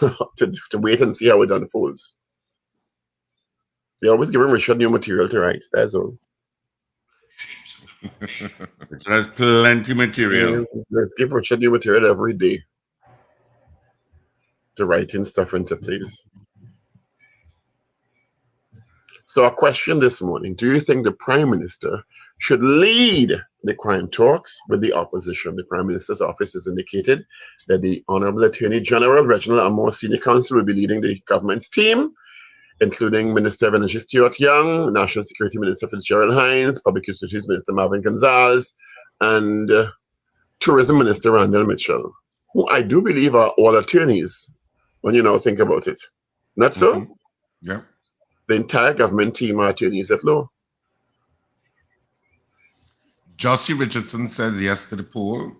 to wait and see how it unfolds. They always give him Richard new material to write. That's all. So there's plenty material. Let's give Richard new material every day to writing stuff into place. So a question this morning: do you think the Prime Minister should lead the crime talks with the opposition? The Prime Minister's office has indicated that the Honorable Attorney General Reginald Amor Senior Counsel will be leading the government's team, including Minister of Energy Stuart Young, National Security Minister Fitzgerald Hines, Public Utilities Minister Marvin Gonzalez, and Tourism Minister Randall Mitchell, who I do believe are all attorneys when you now think about it. Not so? Mm-hmm. Yeah. The entire government team are attorneys at law. Josie Richardson says yes to the poll.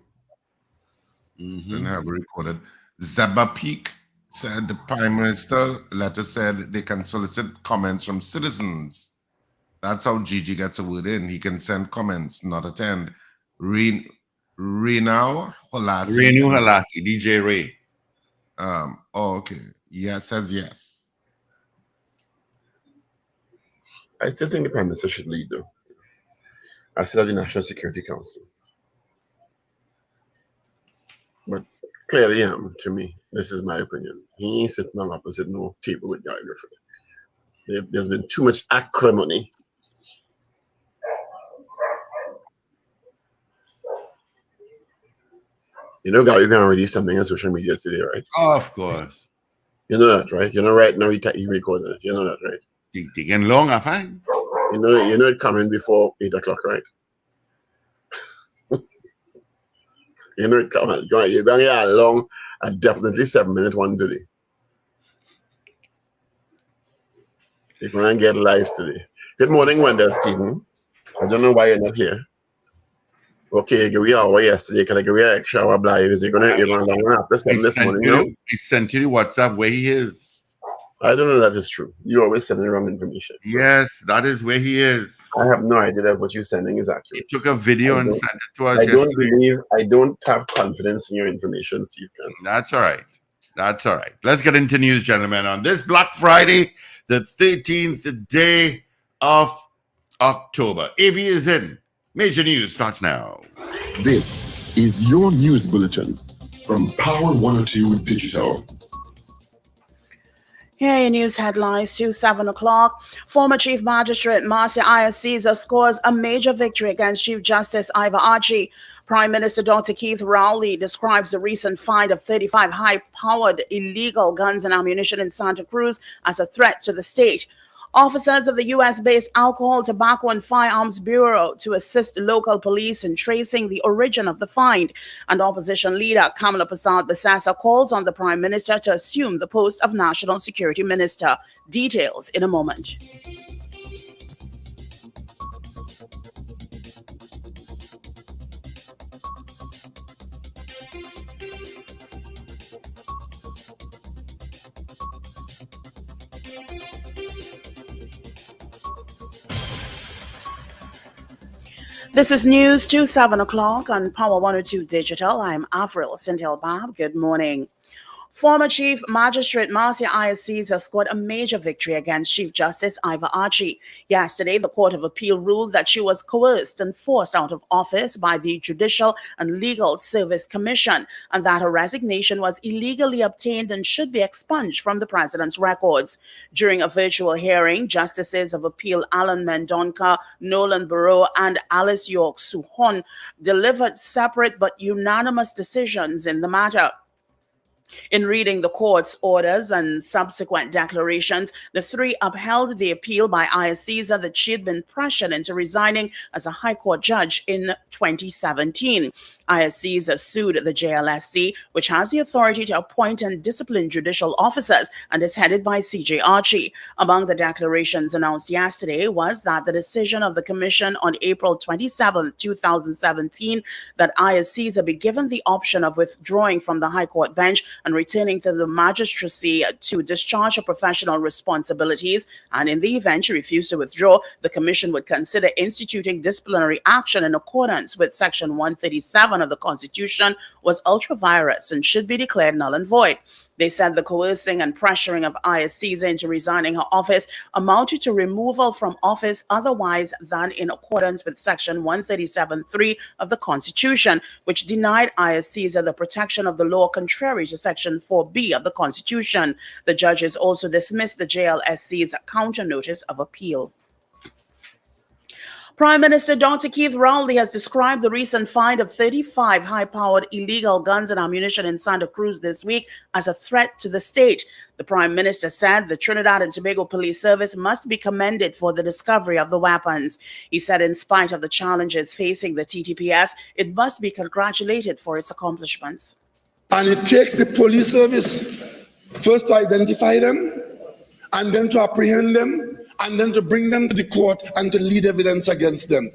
Mm-hmm. Didn't have it recorded. Zeba Peak said the Prime Minister letter said they can solicit comments from citizens. That's how Gigi gets a word in. He can send comments, not attend. Renu Halasi, DJ Ray. Okay. Yes, says yes. I still think the Prime Minister should lead, though. I still have the National Security Council. But clearly, to me, this is my opinion. He ain't sitting on opposite no table with Guy Griffith. There's been too much acrimony. You know, Guy, you can release something on social media today, right? Of course. You know that, right? You know, right now he recorded it. You know that, right? Taking long, I find. You know it coming before 8 o'clock, right? You know it coming. You're going to get a long, definitely 7-minute one today. You're going to get live today. Good morning, Wendell Stephen. I don't know why you're not here. Okay, give me an hour yesterday. Can I give you an extra hour live? Is it going to long after 7 this morning? You know? He sent you the WhatsApp where he is. I don't know that is true. You always send the wrong information. So Yes, that is where he is. I have no idea that what you're sending is accurate. He took a video and sent it to us I yesterday. don't have confidence in your information, Steve Khan. That's all right. That's all right. Let's get into news, gentlemen. On this Black Friday, the 13th day of October. AV is in. Major news starts now. This is your news bulletin from Power 102 Digital. Here are your news headlines to 7 o'clock. Former Chief Magistrate Marcia Ayasiza scores a major victory against Chief Justice Ivor Archie. Prime Minister Dr. Keith Rowley describes the recent find of 35 high-powered illegal guns and ammunition in Santa Cruz as a threat to the state. Officers of the U.S.-based Alcohol, Tobacco, and Firearms Bureau to assist local police in tracing the origin of the find. And opposition leader Kamala Persad-Bissessar calls on the Prime Minister to assume the post of National Security Minister. Details in a moment. This is news to 7 o'clock on Power 102 Digital. I'm Avril Sintel-Bab. Good morning. Former Chief Magistrate Marcia Ayasiza scored a major victory against Chief Justice Ivor Archie. Yesterday, the Court of Appeal ruled that she was coerced and forced out of office by the Judicial and Legal Service Commission, and that her resignation was illegally obtained and should be expunged from the president's records. During a virtual hearing, Justices of Appeal Alan Mendonca, Nolan Burrow, and Alice York Suhon delivered separate but unanimous decisions in the matter. In reading the court's orders and subsequent declarations, the three upheld the appeal by Ayasiza that she had been pressured into resigning as a High Court judge in 2017. Ayasiza sued the JLSC, which has the authority to appoint and discipline judicial officers and is headed by C.J. Archie. Among the declarations announced yesterday was that the decision of the commission on April 27, 2017, that Ayasiza be given the option of withdrawing from the High Court bench and returning to the magistracy to discharge her professional responsibilities, and in the event she refused to withdraw, the commission would consider instituting disciplinary action in accordance with Section 137 of the Constitution, was ultra-virus and should be declared null and void. They said the coercing and pressuring of Ayasiza into resigning her office amounted to removal from office otherwise than in accordance with Section 137(3) of the Constitution, which denied Ayasiza the protection of the law contrary to Section 4B of the Constitution. The judges also dismissed the JLSC's counter notice of appeal. Prime Minister Dr. Keith Rowley has described the recent find of 35 high-powered illegal guns and ammunition in Santa Cruz this week as a threat to the state. The Prime Minister said the Trinidad and Tobago Police Service must be commended for the discovery of the weapons. He said in spite of the challenges facing the TTPS, it must be congratulated for its accomplishments. And it takes the police service first to identify them, and then to apprehend them, and then to bring them to the court and to lead evidence against them.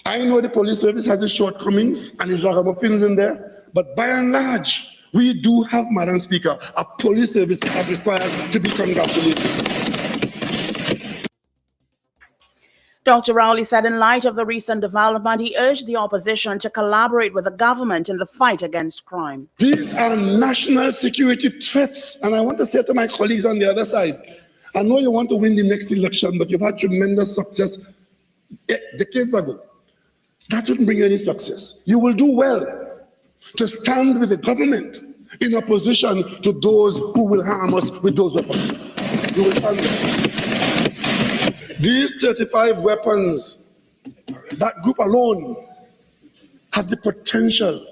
I know the police service has its shortcomings and its ragamuffins in there, but by and large, we do have, Madam Speaker, a police service that requires to be congratulated. Dr. Rowley said in light of the recent development, he urged the opposition to collaborate with the government in the fight against crime. These are national security threats, and I want to say to my colleagues on the other side, I know you want to win the next election, but you've had tremendous success decades ago. That wouldn't bring any success. You will do well to stand with the government in opposition to those who will harm us with those weapons. You will stand there. These 35 weapons, that group alone, have the potential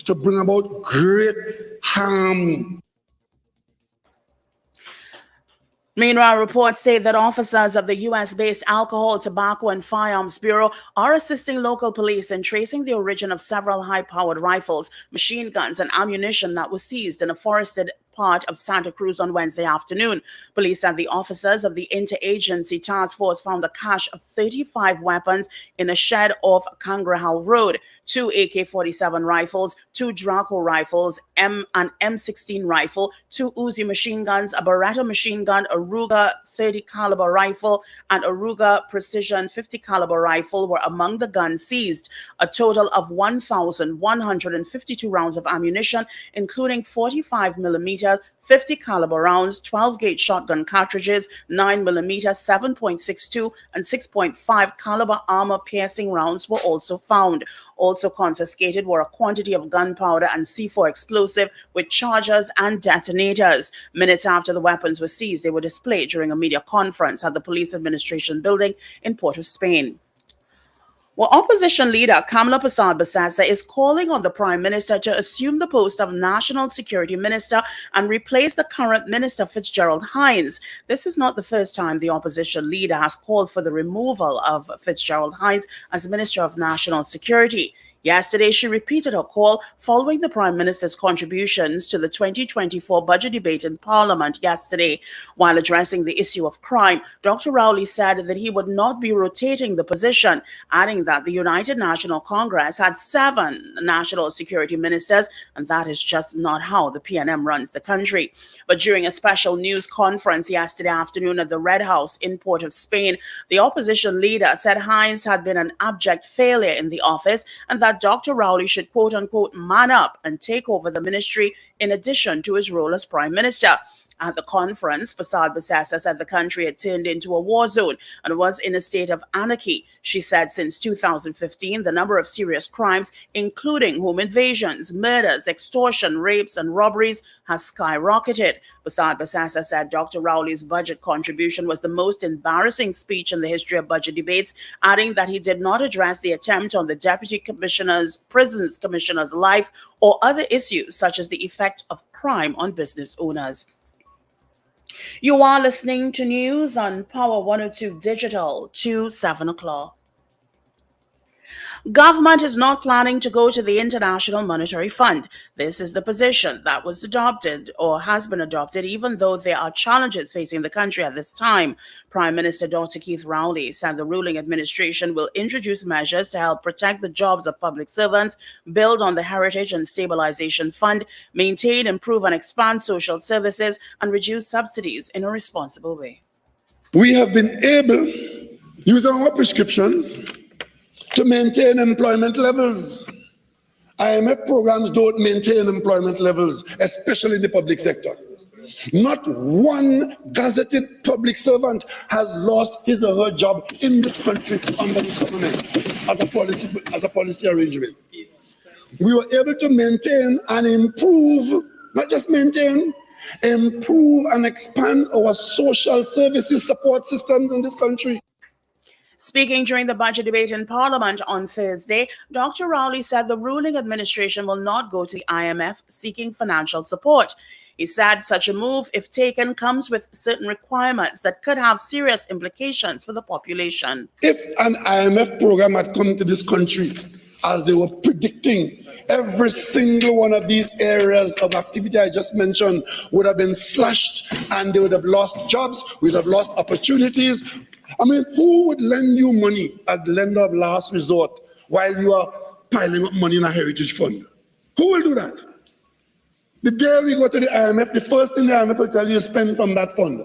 to bring about great harm. Meanwhile, reports say that officers of the U.S.-based Alcohol, Tobacco, and Firearms Bureau are assisting local police in tracing the origin of several high-powered rifles, machine guns, and ammunition that was seized in a forested part of Santa Cruz on Wednesday afternoon. Police said the officers of the Interagency Task Force found a cache of 35 weapons in a shed off Kangrahal Road, 2 AK-47 rifles, 2 Draco rifles, an M16 rifle, 2 Uzi machine guns, a Beretta machine gun, a Ruger 30 caliber rifle, and a Ruger Precision 50 caliber rifle were among the guns seized. A total of 1,152 rounds of ammunition, including 45 millimeter 50 caliber rounds, 12 gauge shotgun cartridges, 9 millimeter 7.62 and 6.5 caliber armor piercing rounds were also found. Also confiscated were a quantity of gunpowder and C4 explosive with chargers and detonators. Minutes after the weapons were seized, they were displayed during a media conference at the Police Administration building in Port of Spain. Well, opposition leader Kamla Persad-Bissessar is calling on the Prime Minister to assume the post of National Security Minister and replace the current Minister Fitzgerald Hines. This is not the first time the opposition leader has called for the removal of Fitzgerald Hines as Minister of National Security. Yesterday, she repeated her call following the Prime Minister's contributions to the 2024 budget debate in Parliament yesterday. While addressing the issue of crime, Dr. Rowley said that he would not be rotating the position, adding that the United National Congress had 7 national security ministers, and that is just not how the PNM runs the country. But during a special news conference yesterday afternoon at the Red House in Port of Spain, the opposition leader said Hines had been an abject failure in the office and that Dr. Rowley should quote-unquote man up and take over the ministry in addition to his role as Prime Minister. At the conference, Persad-Bissessar said the country had turned into a war zone and was in a state of anarchy. She said since 2015, the number of serious crimes, including home invasions, murders, extortion, rapes, and robberies, has skyrocketed. Persad-Bissessar said Dr. Rowley's budget contribution was the most embarrassing speech in the history of budget debates, adding that he did not address the attempt on the Deputy Commissioner's, Prisons Commissioner's life or other issues such as the effect of crime on business owners. You are listening to news on Power 102 Digital to 7 o'clock. Government is not planning to go to the International Monetary Fund. This is the position that was adopted or has been adopted, even though there are challenges facing the country at this time. Prime Minister Dr. Keith Rowley said the ruling administration will introduce measures to help protect the jobs of public servants, build on the Heritage and Stabilization Fund, maintain, improve, and expand social services, and reduce subsidies in a responsible way. We have been able, using our prescriptions, to maintain employment levels. IMF programs don't maintain employment levels, especially in the public sector. Not one gazetted public servant has lost his or her job in this country under this government as a policy arrangement. We were able to maintain and improve, not just maintain, improve and expand our social services support systems in this country. Speaking during the budget debate in Parliament on Thursday, Dr. Rowley said the ruling administration will not go to the IMF seeking financial support. He said such a move, if taken, comes with certain requirements that could have serious implications for the population. If an IMF program had come to this country, as they were predicting, every single one of these areas of activity I just mentioned would have been slashed and they would have lost jobs, we would have lost opportunities. I mean, who would lend you money as the lender of last resort while you are piling up money in a heritage fund? Who will do that? The day we go to the IMF, the first thing the IMF will tell you is spend from that fund.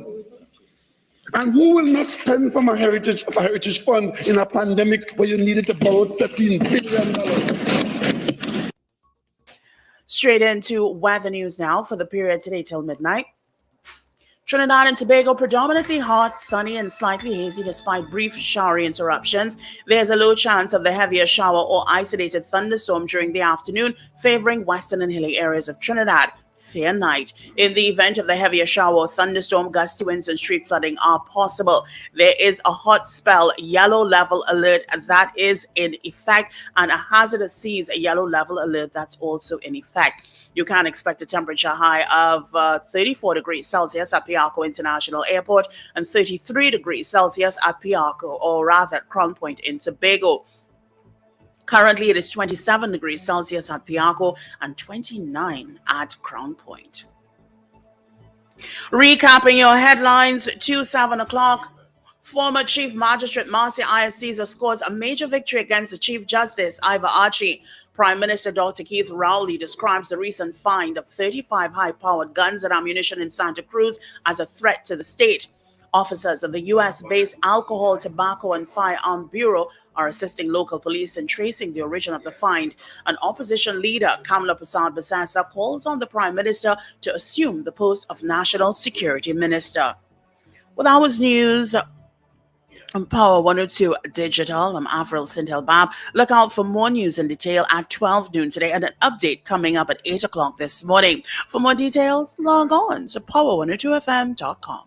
And who will not spend from a heritage fund in a pandemic where you needed to borrow $13 billion? Straight into weather news now for the period today till midnight. Trinidad and Tobago predominantly hot, sunny, and slightly hazy despite brief showery interruptions. There's a low chance of the heavier shower or isolated thunderstorm during the afternoon, favoring western and hilly areas of Trinidad. Fair night. In the event of the heavier shower or thunderstorm, gusty winds and street flooding are possible. There is a hot spell yellow level alert that is in effect, and a hazardous seas yellow level alert that's also in effect. You can expect a temperature high of 34 degrees Celsius at Piarco International Airport and 33 degrees Celsius at Piarco, or rather at Crown Point in Tobago. Currently, it is 27 degrees Celsius at Piarco and 29 at Crown Point. Recapping your headlines to 7 o'clock. Former Chief Magistrate Marcia I. Caesar scores a major victory against the Chief Justice, Ivor Archie. Prime Minister Dr. Keith Rowley describes the recent find of 35 high-powered guns and ammunition in Santa Cruz as a threat to the state. Officers of the U.S.-based Alcohol, Tobacco, and Firearm Bureau are assisting local police in tracing the origin of the find. An opposition leader, Kamla Prasad-Basasa, calls on the Prime Minister to assume the post of National Security Minister. With Hours News on Power 102 Digital, I'm Avril Sintel-Bab. Look out for more news in detail at 12 noon today and an update coming up at 8 o'clock this morning. For more details, log on to power102fm.com.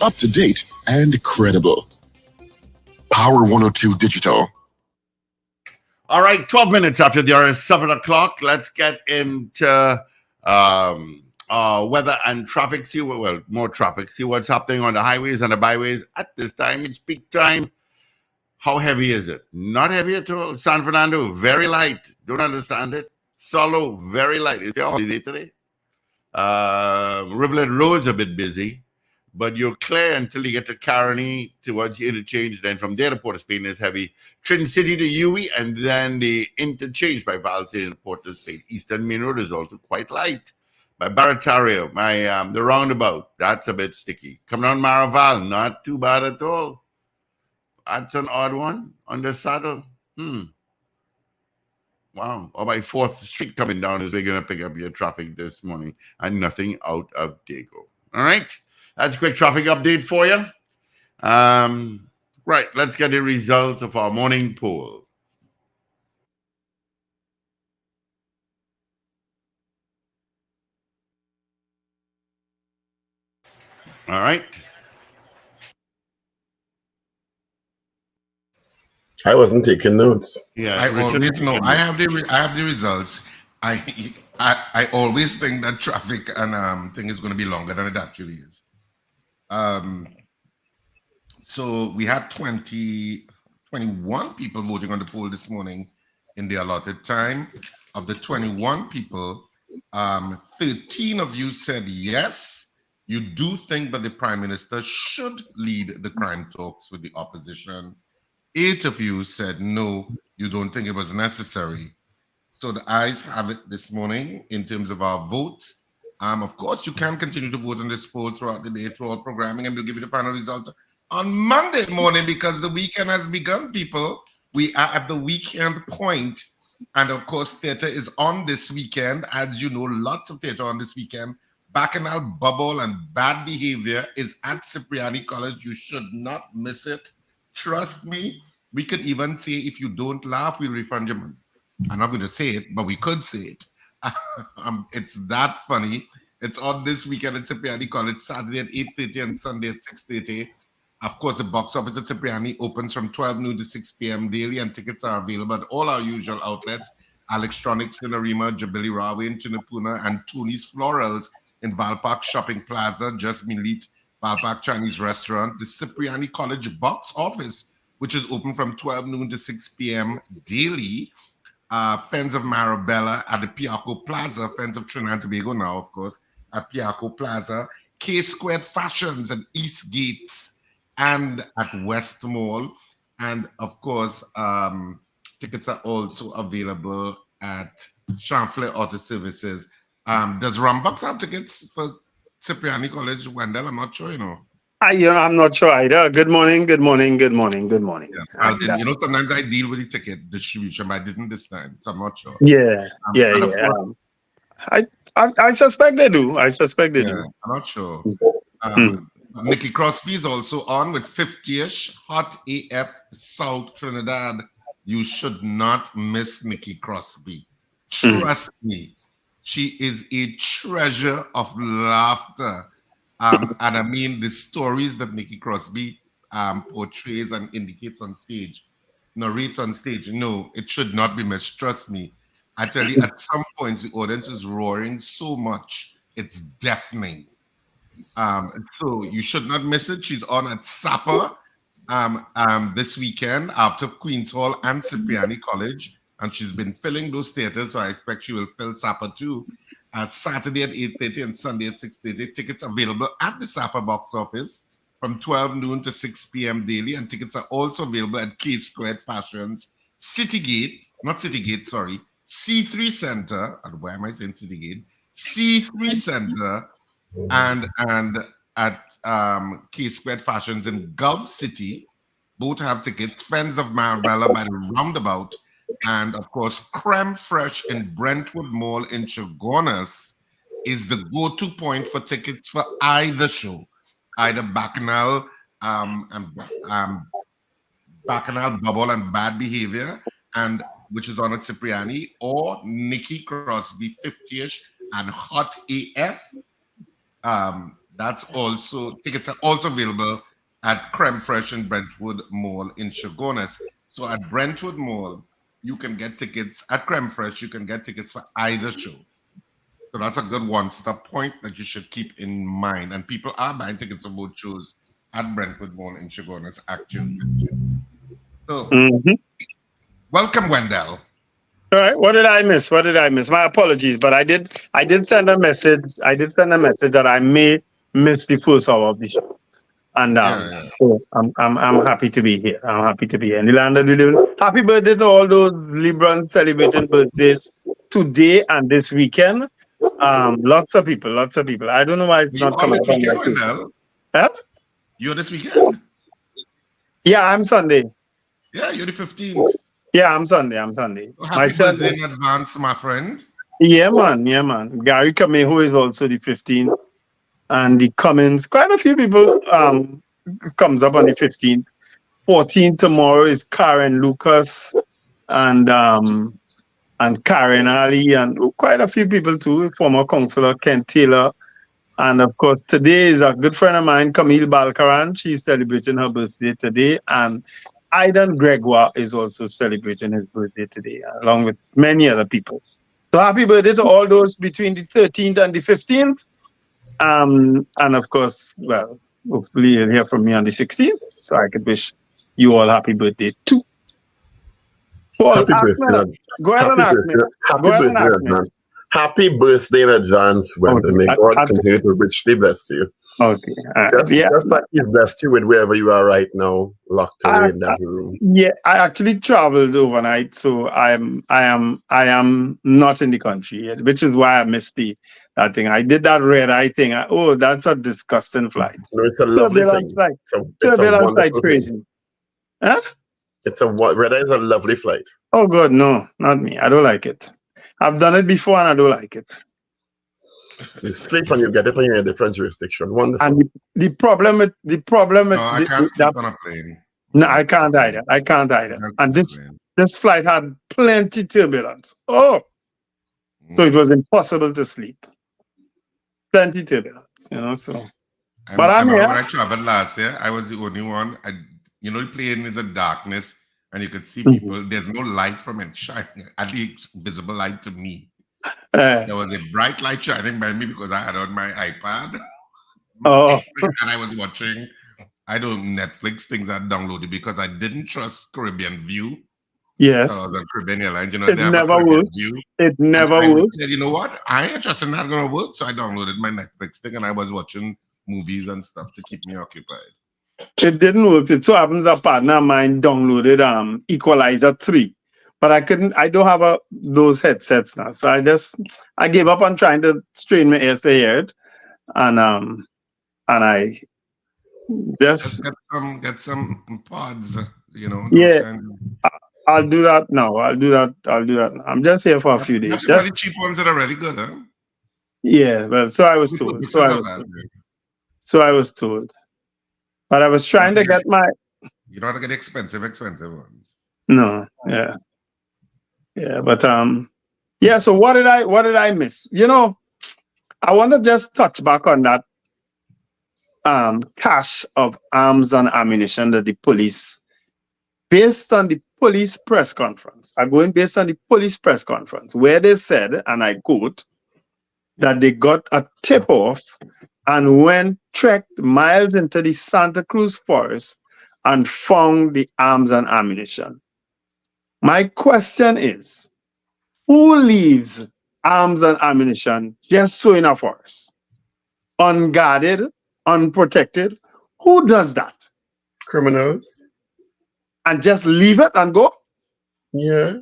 Up to date and credible. Power 102 Digital. All right, 12 minutes after the hour is 7 o'clock. Let's get into weather and traffic. See more traffic. See what's happening on the highways and the byways at this time. It's peak time. How heavy is it? Not heavy at all. San Fernando, very light. Don't understand it. Solo, very light. It's your holiday today. Rivulet Road's a bit busy, but you're clear until you get to Caroni towards the interchange. Then from there to Port of Spain is heavy. Trin City to Uwe, and then the interchange by Valsay and Port of Spain. Eastern Main Road is also quite light. By Baratario, the roundabout, that's a bit sticky. Coming on Maraval, not too bad at all. That's an odd one on the saddle. Wow. Or by 4th Street coming down is we're going to pick up your traffic this morning, and nothing out of Dago. All right. That's a quick traffic update for you. Right. Let's get the results of our morning poll. All right. I wasn't taking notes. Yeah, I always know. I have the results. I always think that traffic and thing is going to be longer than it actually is. So we had 21 people voting on the poll this morning in the allotted time. Of the 21 people, 13 of you said yes. You do think that the Prime Minister should lead the crime talks with the opposition. 8 of you said no, you don't think it was necessary. So the ayes have it this morning in terms of our votes. Of course, you can continue to vote on this poll throughout the day, throughout programming, and we'll give you the final result on Monday morning because the weekend has begun, people. We are at the weekend point. And of course, theater is on this weekend. As you know, lots of theater on this weekend. Bacchanal Bubble and Bad Behavior is at Cipriani College. You should not miss it. Trust me. We could even say, if you don't laugh, we'll refund your money. I'm not going to say it, but we could say it. It's that funny. It's on this weekend at Cipriani College, Saturday at 8:30 and Sunday at 6:30. Of course, the box office at Cipriani opens from 12 noon to 6 p.m. daily, and tickets are available at all our usual outlets: Electronics in Arima, Jubilee Railway in Chinnapuna, and Tony's Florals in Valpark Shopping Plaza, just beneath Valpark Chinese Restaurant. The Cipriani College box office, which is open from 12 noon to 6 p.m. daily. Friends of Marabella at the Piaco Plaza, Friends of Trinidad and Tobago now, of course, at Piaco Plaza. K-Squared Fashions at East Gates and at West Mall. And of course, tickets are also available at Chamflair Auto Services. Does Rumbox have tickets for Cipriani College, Wendell? I'm not sure, you know. I'm not sure either. Good morning. Yeah. Sometimes I deal with the ticket distribution, but I didn't this time, so I'm not sure. Yeah. I suspect they do. do. I'm not sure. Nikki Crosby is also on with 50ish, Hot AF South Trinidad. You should not miss Nikki Crosby. Trust me, she is a treasure of laughter. And I mean, the stories that Nikki Crosby portrays and indicates on stage, narrates on stage, no, it should not be missed. Trust me. I tell you, at some points the audience is roaring so much it's deafening. So you should not miss it. She's on at Sapa this weekend after Queen's Hall and Cipriani College, and she's been filling those theaters, so I expect she will fill Sapa too. Saturday at 8:30 and Sunday at 6:30. Tickets available at the Sapa box office from 12 noon to 6 p.m. daily, and tickets are also available at K Squared Fashions, C3 Center. And why am I saying Citygate? C3 Center and at K Squared Fashions in Gulf City. Both have tickets. Friends of Marbella by the Roundabout, and of course Creme Fresh in Brentwood Mall in Chaguanas is the go-to point for tickets for either show, either Bacchanal Bubble and Bad Behavior, and which is on at Cipriani, or Nikki Crosby 50ish and Hot AF. That's also, tickets are also available at Creme Fresh in Brentwood Mall in Chaguanas. So at Brentwood Mall, you can get tickets. At Creme Fresh, you can get tickets for either show. So that's a good one-stop point that you should keep in mind. And people are buying tickets for both shows at Brentwood Mall in Chaguanas, actually. So, welcome, Wendell. All right. What did I miss? My apologies, but I did send a message. That I may miss the first hour of the show. And so I'm happy to be here. In the land of the living. Happy birthday to all those Librans celebrating birthdays today and this weekend. Lots of people. I don't know why it's not coming up. Huh? You're this weekend? Yeah, I'm Sunday. Yeah, you're the 15th. Yeah, I'm Sunday. So happy birthday in advance, my friend. Yeah, man. Gary Camejo is also the 15th. And the Cummins, quite a few people comes up on the 15th. 14th tomorrow is Karen Lucas and Karen Ali, and quite a few people too. Former councillor Ken Taylor. And of course, today is a good friend of mine, Camille Balkaran. She's celebrating her birthday today. And Aidan Gregoire is also celebrating his birthday today, along with many other people. So happy birthday to all those between the 13th and the 15th. And of course, well, hopefully you'll hear from me on the 16th, so I could wish you all happy birthday too. Well, happy birthday. Go ahead and ask me. Happy birthday in advance, Wendell. May God continue to richly bless you. Okay. Just like He's blessed you with wherever you are right now, locked away in that room. Yeah, I actually traveled overnight, so I am not in the country yet, which is why I missed that thing. I did that red eye thing. That's a disgusting flight. No, it's a lovely thing. It's a crazy. Huh? Red eye is a lovely flight. Oh God, no, not me. I don't like it. I've done it before and I don't like it. You sleep and you get it when you're in a different jurisdiction. Wonderful. And the problem with I can't sleep on a plane. No, I can't either. And this flight had plenty turbulence. So it was impossible to sleep. Plenty turbulence, so. But I'm here. When I traveled last year, I was the only one. The plane is in darkness and you could see people. There's no light from it shining, at least visible light to me. There was a bright light shining by me because I had on my iPad. And I was watching, Netflix things I downloaded because I didn't trust Caribbean View. Yes. The Caribbean Airlines, it never works. It never works. Said, you know what? I ain't trusting that going to work. So I downloaded my Netflix thing and I was watching movies and stuff to keep me occupied. It didn't work. It so happens a partner of mine downloaded Equalizer 3. But I don't have those headsets now. So I gave up on trying to strain my ears to hear it. And I just get some pods, Yeah. I'll do that now. I'll do that now. I'm just here for a few days. Just cheap ones that are really good, huh? Yeah, well, so I was told. So I was told. But I was trying to get my. You don't have to get expensive ones. No, yeah. Yeah, but yeah, so what did I miss? I want to just touch back on that cache of arms and ammunition that the police, based on the police press conference. I'm going based on the police press conference, where they said, and I quote, that they got a tip-off and went trekked miles into the Santa Cruz forest and found the arms and ammunition. My question is, who leaves arms and ammunition just so in a forest? Unguarded, unprotected? Who does that? Criminals. And just leave it and go? Yeah.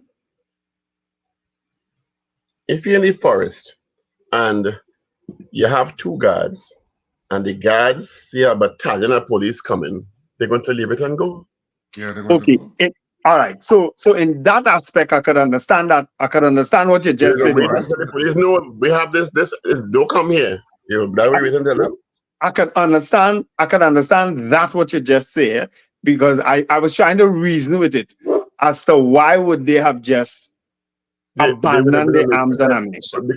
If you're in the forest and you have 2 guards and the guards see a battalion of police coming, they're going to leave it and go. Yeah, they're going Okay. to go. All right. So in that aspect, I could understand that. I could understand what you just said. Wait until the police know we have this, don't come here. That way wait until them. I can understand that what you just said, because I was trying to reason with it as to why would they have just abandoned their arms and ammunition.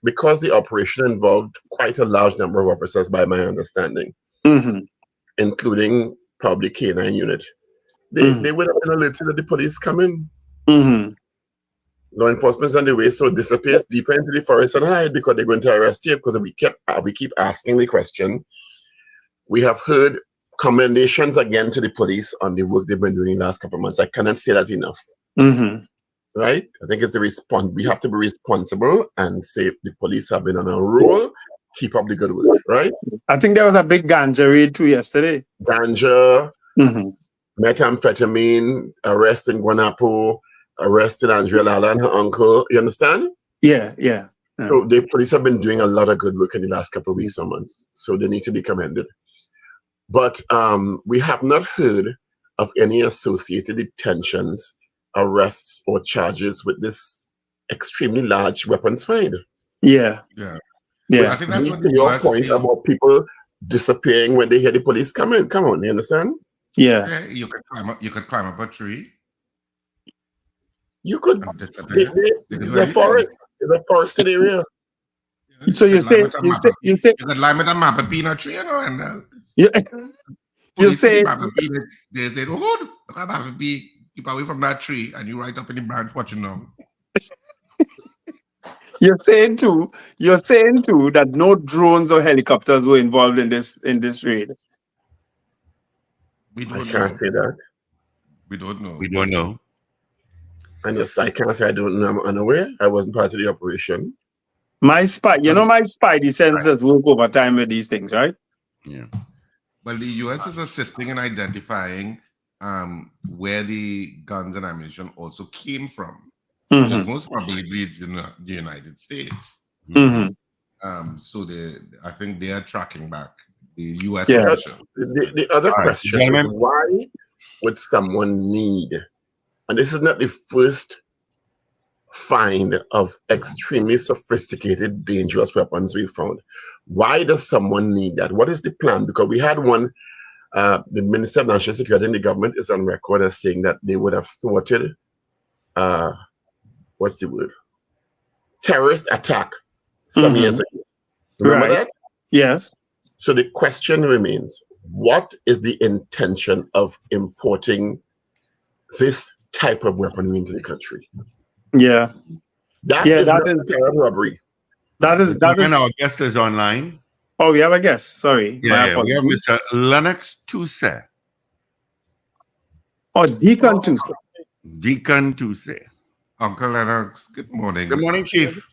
Because the operation involved quite a large number of officers, by my understanding, including probably K9 unit. They would have been alerted that the police come in. Law enforcement's on the way, so disappear deeper into the forest and hide because they're going to arrest you. Because we keep asking the question. We have heard commendations again to the police on the work they've been doing in the last couple of months. I cannot say that enough. Right? I think it's a response. We have to be responsible and say the police have been on a roll. Keep up the good work, right? I think there was a big ganja raid too yesterday. Ganja, methamphetamine, arrest in Guanapo, arrested Andrea Lala and her uncle. You understand? Yeah. So the police have been doing a lot of good work in the last couple of weeks or months. So they need to be commended. But we have not heard of any associated detentions, arrests, or charges with this extremely large weapons find. Yeah. I think that's what to your point about people disappearing when they hear the police come in. Come on, you understand? Yeah. You could climb up a tree. You could. It's a forested area. So you say you could climb it and map a peanut tree, you know, and you say they said, "Oh, look at that, keep away from that tree," and you right up in the branch watching them. You're saying too that no drones or helicopters were involved in this raid. We don't can't say that. We don't know. We don't know. And yes, I can't say I don't know. I'm unaware. I wasn't part of the operation. My spidey senses work overtime with these things, right? Yeah. Well, the U.S. is assisting in identifying where the guns and ammunition also came from. Most probably it's in the United States. So I think they are tracking back the U.S. official. The other question is, why would someone need, and this is not the first find of extremely sophisticated, dangerous weapons we found. Why does someone need that? What is the plan? Because we had one, the Minister of National Security in the government is on record as saying that they would have thwarted, what's the word? Terrorist attack some years ago. Remember that? Yes. So the question remains, what is the intention of importing this type of weaponry into the country? Yeah. That is robbery. That is. Our guest is online. Oh, we have a guest. Sorry. We have Mr. Lennox Tousse. Oh, Deacon Tousse. Deacon Tousse. Uncle Lennox, good morning. Good morning, Chief.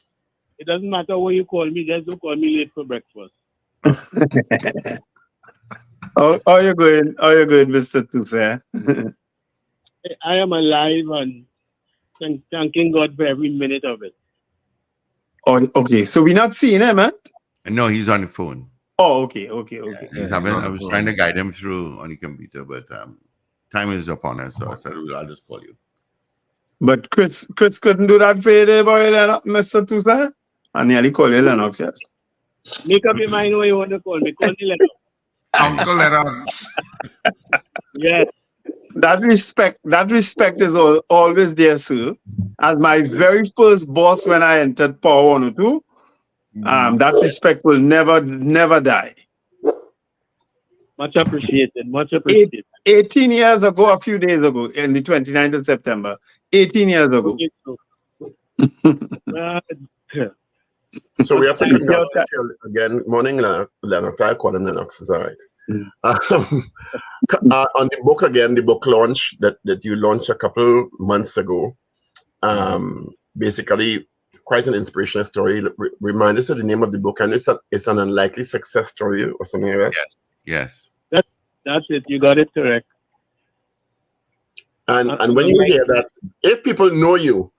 It doesn't matter what you call me, just don't call me late for breakfast. Oh, you're good. Oh, you're good, Mr. Tousse. I am alive and thanking God for every minute of it. Oh, okay. So we're not seeing him, man? No, he's on the phone. Oh, okay. Yeah, I was trying to guide him through on the computer, but time is upon us, so I said, I'll just call you. But Chris couldn't do that for you there, boy, Mr. Tousse? I nearly called you Lennox, yes. Make up your mind what you want to call me. Call me Lennox. Uncle Lennox. Yes. That respect is always there, sir. As my very first boss when I entered Power 102, that respect will never die. Much appreciated. Much appreciated. 18 years ago, a few days ago, in the 29th of September. 18 years ago. So we have to Thank you. congratulate you again. Morning, Lennox. I call him Lennox. Is all right. On the book again, the book launch that you launched a couple months ago. Basically, quite an inspirational story. Remind us of the name of the book, and it's an unlikely success story or something like that. Yes. That's it. You got it correct. And when you hear that, if people know you,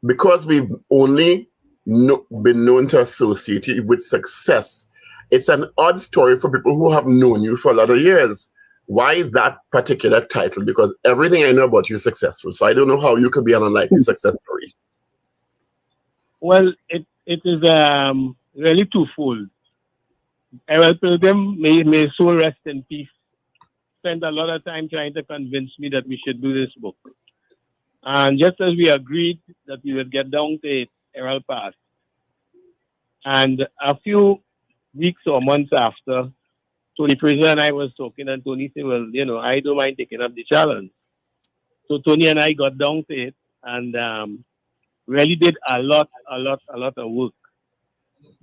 because we've only been known to associate you with success, it's an odd story for people who have known you for a lot of years. Why that particular title? Because everything I know about you is successful. So I don't know how you could be an unlikely success story. Well, it is really twofold. Errol Pilgrim, may his soul rest in peace, spent a lot of time trying to convince me that we should do this book. And just as we agreed that we would get down to it, Errol passed. And a few weeks or months after, Tony Fraser and I was talking, and Tony said, well, I don't mind taking up the challenge. So Tony and I got down to it and really did a lot of work.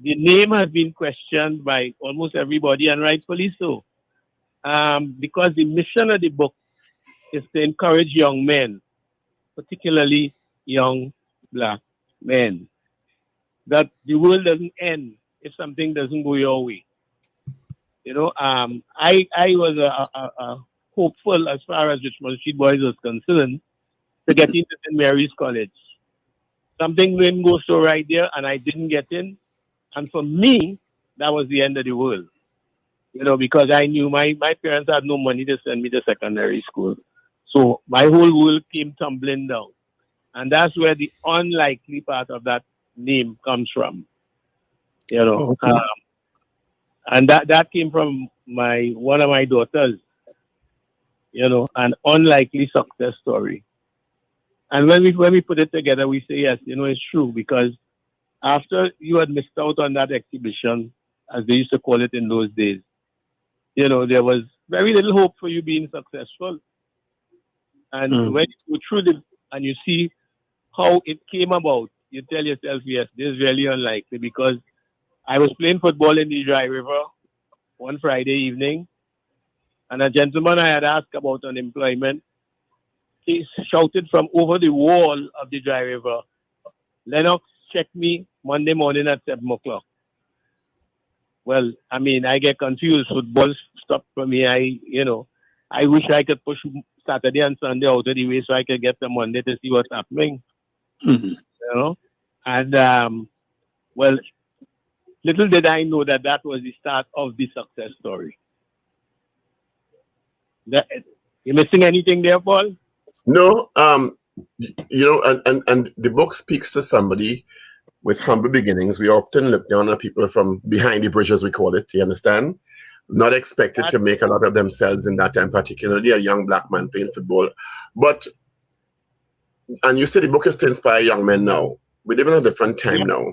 The name has been questioned by almost everybody, and rightfully so. Because the mission of the book is to encourage young men, particularly young black men, that the world doesn't end if something doesn't go your way. I was a hopeful as far as Richmond Street Boys was concerned to get into St. Mary's College. Something didn't go so right there, and I didn't get in. And for me, that was the end of the world. Because I knew my parents had no money to send me to secondary school. So my whole world came tumbling down. And that's where the unlikely part of that name comes from. Okay. And that came from one of my daughters, an unlikely success story. And when we put it together, we say, yes, it's true, because after you had missed out on that exhibition, as they used to call it in those days, there was very little hope for you being successful. And when you go through it and you see how it came about, you tell yourself, yes, this is really unlikely, because I was playing football in the Dry River one Friday evening, and a gentleman I had asked about unemployment, he shouted from over the wall of the Dry River, Lennox, check me Monday morning at 7 o'clock. Well, I get confused. Football stopped for me. I wish I could push Saturday and Sunday out of the way so I could get to Monday to see what's happening. And, well, little did I know that was the start of the success story. You missing anything there, Paul? No, and the book speaks to somebody with humble beginnings. We often look down on people from behind the bridge, as we call it, you understand? Not expected to make a lot of themselves in that time, particularly a young black man playing football. And you say the book is to inspire young men now. We live in a different time now.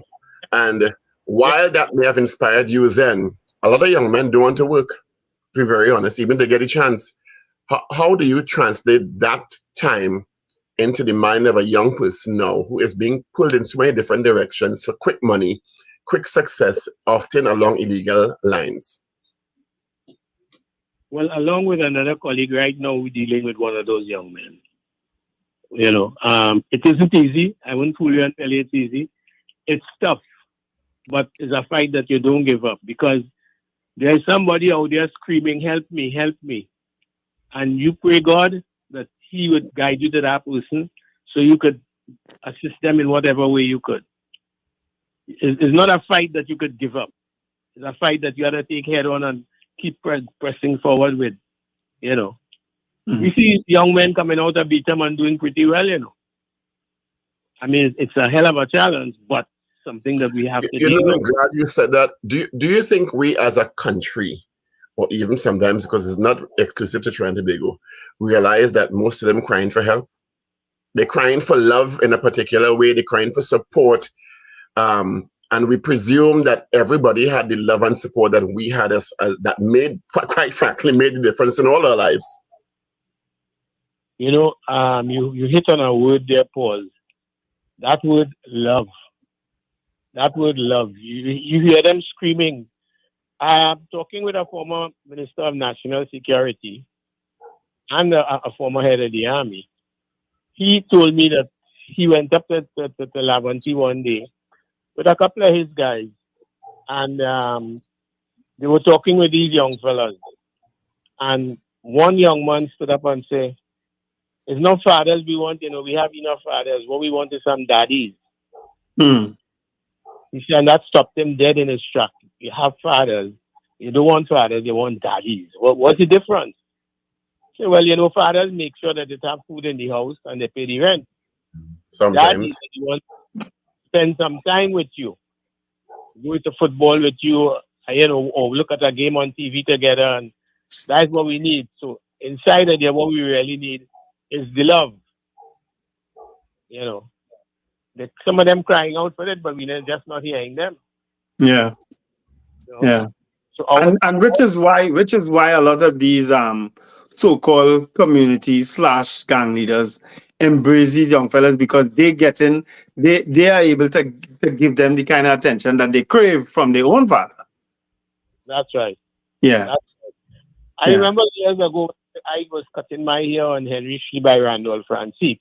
And while that may have inspired you then, a lot of young men don't want to work, to be very honest, even to get a chance. How do you translate that time into the mind of a young person now who is being pulled in so many different directions for quick money, quick success, often along illegal lines? Well, along with another colleague, right now we're dealing with one of those young men. It isn't easy. I won't fool you and tell you it's easy. It's tough, but it's a fight that you don't give up, because there's somebody out there screaming, help me, help me. And you pray God that he would guide you to that person so you could assist them in whatever way you could. It's not a fight that you could give up. It's a fight that you got to take head on and keep pressing forward with, We see young men coming out of Beetham and doing pretty well, it's a hell of a challenge, but something that we have to do. I'm glad you said that. Do you think we as a country, or even sometimes, because it's not exclusive to Trinidad and Tobago, realize that most of them crying for help? They're crying for love in a particular way. They're crying for support. And and we presume that everybody had the love and support that we had as that made, quite frankly, made the difference in all our lives. You know, you hit on a word there, Paul. That word love. That word love. You hear them screaming. I'm talking with a former Minister of National Security and a former head of the army. He told me that he went up to Laventille one day with a couple of his guys, and they were talking with these young fellas. And one young man stood up and said, "It's not fathers we want, we have enough fathers. What we want is some daddies." He said, and that stopped him dead in his track. You have fathers. You don't want fathers, you want daddies. What's the difference? He said, well, fathers make sure that they have food in the house and they pay the rent. Sometimes. Daddies, they want to spend some time with you. Go to football with you, or look at a game on TV together. And that's what we need. So inside of there, what we really need is the love. Some of them crying out for it, but we're just not hearing them. Yeah. Yeah. So and which is why a lot of these so-called community / gang leaders embrace these young fellas, because they are able to give them the kind of attention that they crave from their own father. That's right. Yeah. That's right. I remember years ago, I was cutting my hair on Henry Street by Randolph Francis.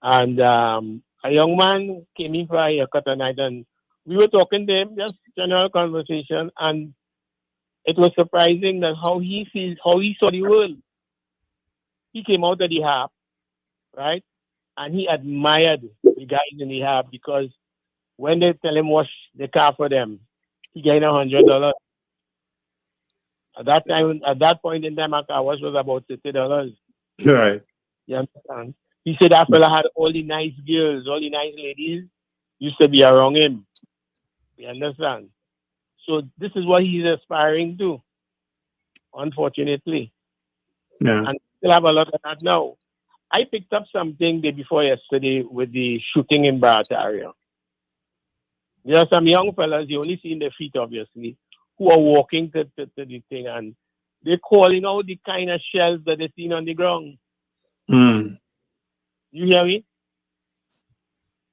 And a young man came in for a haircut at night, and we were talking to him, just general conversation, and it was surprising that how he saw the world. He came out of the harp, right? And he admired the guys in the harp, because when they tell him wash the car for them, he gained $100. At that point in time, a car wash was about $50. Right. You understand? He said that fella had all the nice girls, all the nice ladies used to be around him. You understand? So this is what he's aspiring to, unfortunately. Yeah. And still have a lot of that now. I picked up something day before yesterday with the shooting in Barataria. There are some young fellas, you only see in their feet, obviously, who are walking to the thing, and they're calling out the kind of shells that they're seeing on the ground. You hear me?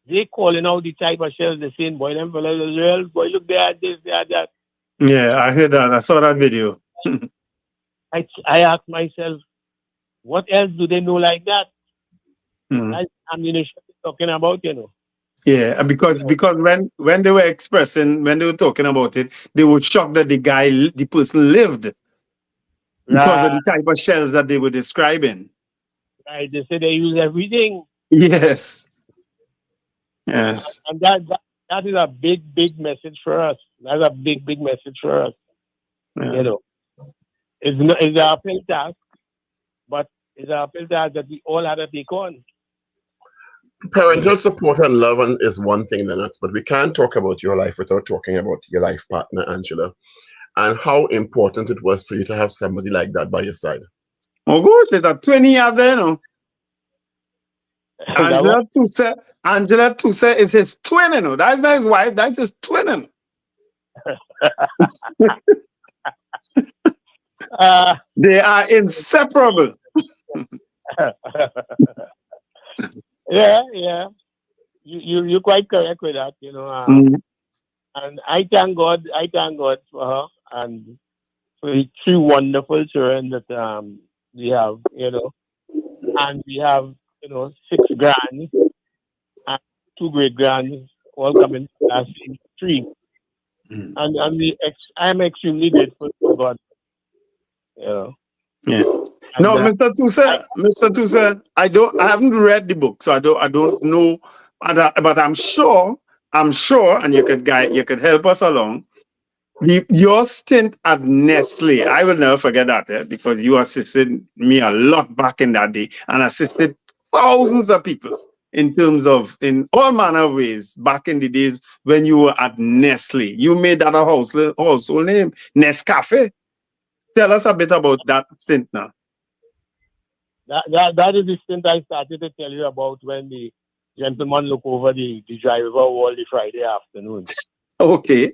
They calling out the type of shells they're saying, boy, them fellas is real, boy, look, they had this, they had that. Yeah, I heard that. I saw that video. I asked myself, what else do they know like that? That's ammunition talking about, Yeah, because when they were talking about it, they were shocked that the person lived because of the type of shells that they were describing. Right, they say they use everything. Yes. Yes. And that is a big message for us. That's a big message for us. Yeah. It's an uphill task, but it's an uphill task that we all have to take on. Parental support and love is one thing, Lennox, but we can't talk about your life without talking about your life partner, Angela, and how important it was for you to have somebody like that by your side. Oh, gosh, there's a 20 year there, Angela Touset is his twin, That's not his wife, that's his twin, They are inseparable. Yeah. You're quite correct with that, And I thank God for her and for the 3 wonderful children that we have, and we have 6 grands and 2 great grands all coming last 3. And I'm extremely grateful to God. Yeah. No, Mr. Touset, I haven't read the book, so I don't know, but I'm sure, and you could help us along. Your stint at Nestle, I will never forget that, because you assisted me a lot back in that day, and assisted thousands of people in all manner of ways back in the days when you were at Nestle. You made that a household name, Nescafe. Tell us a bit about that stint now. That is the stint I started to tell you about when the gentleman looked over the driver wall the Friday afternoon. Okay.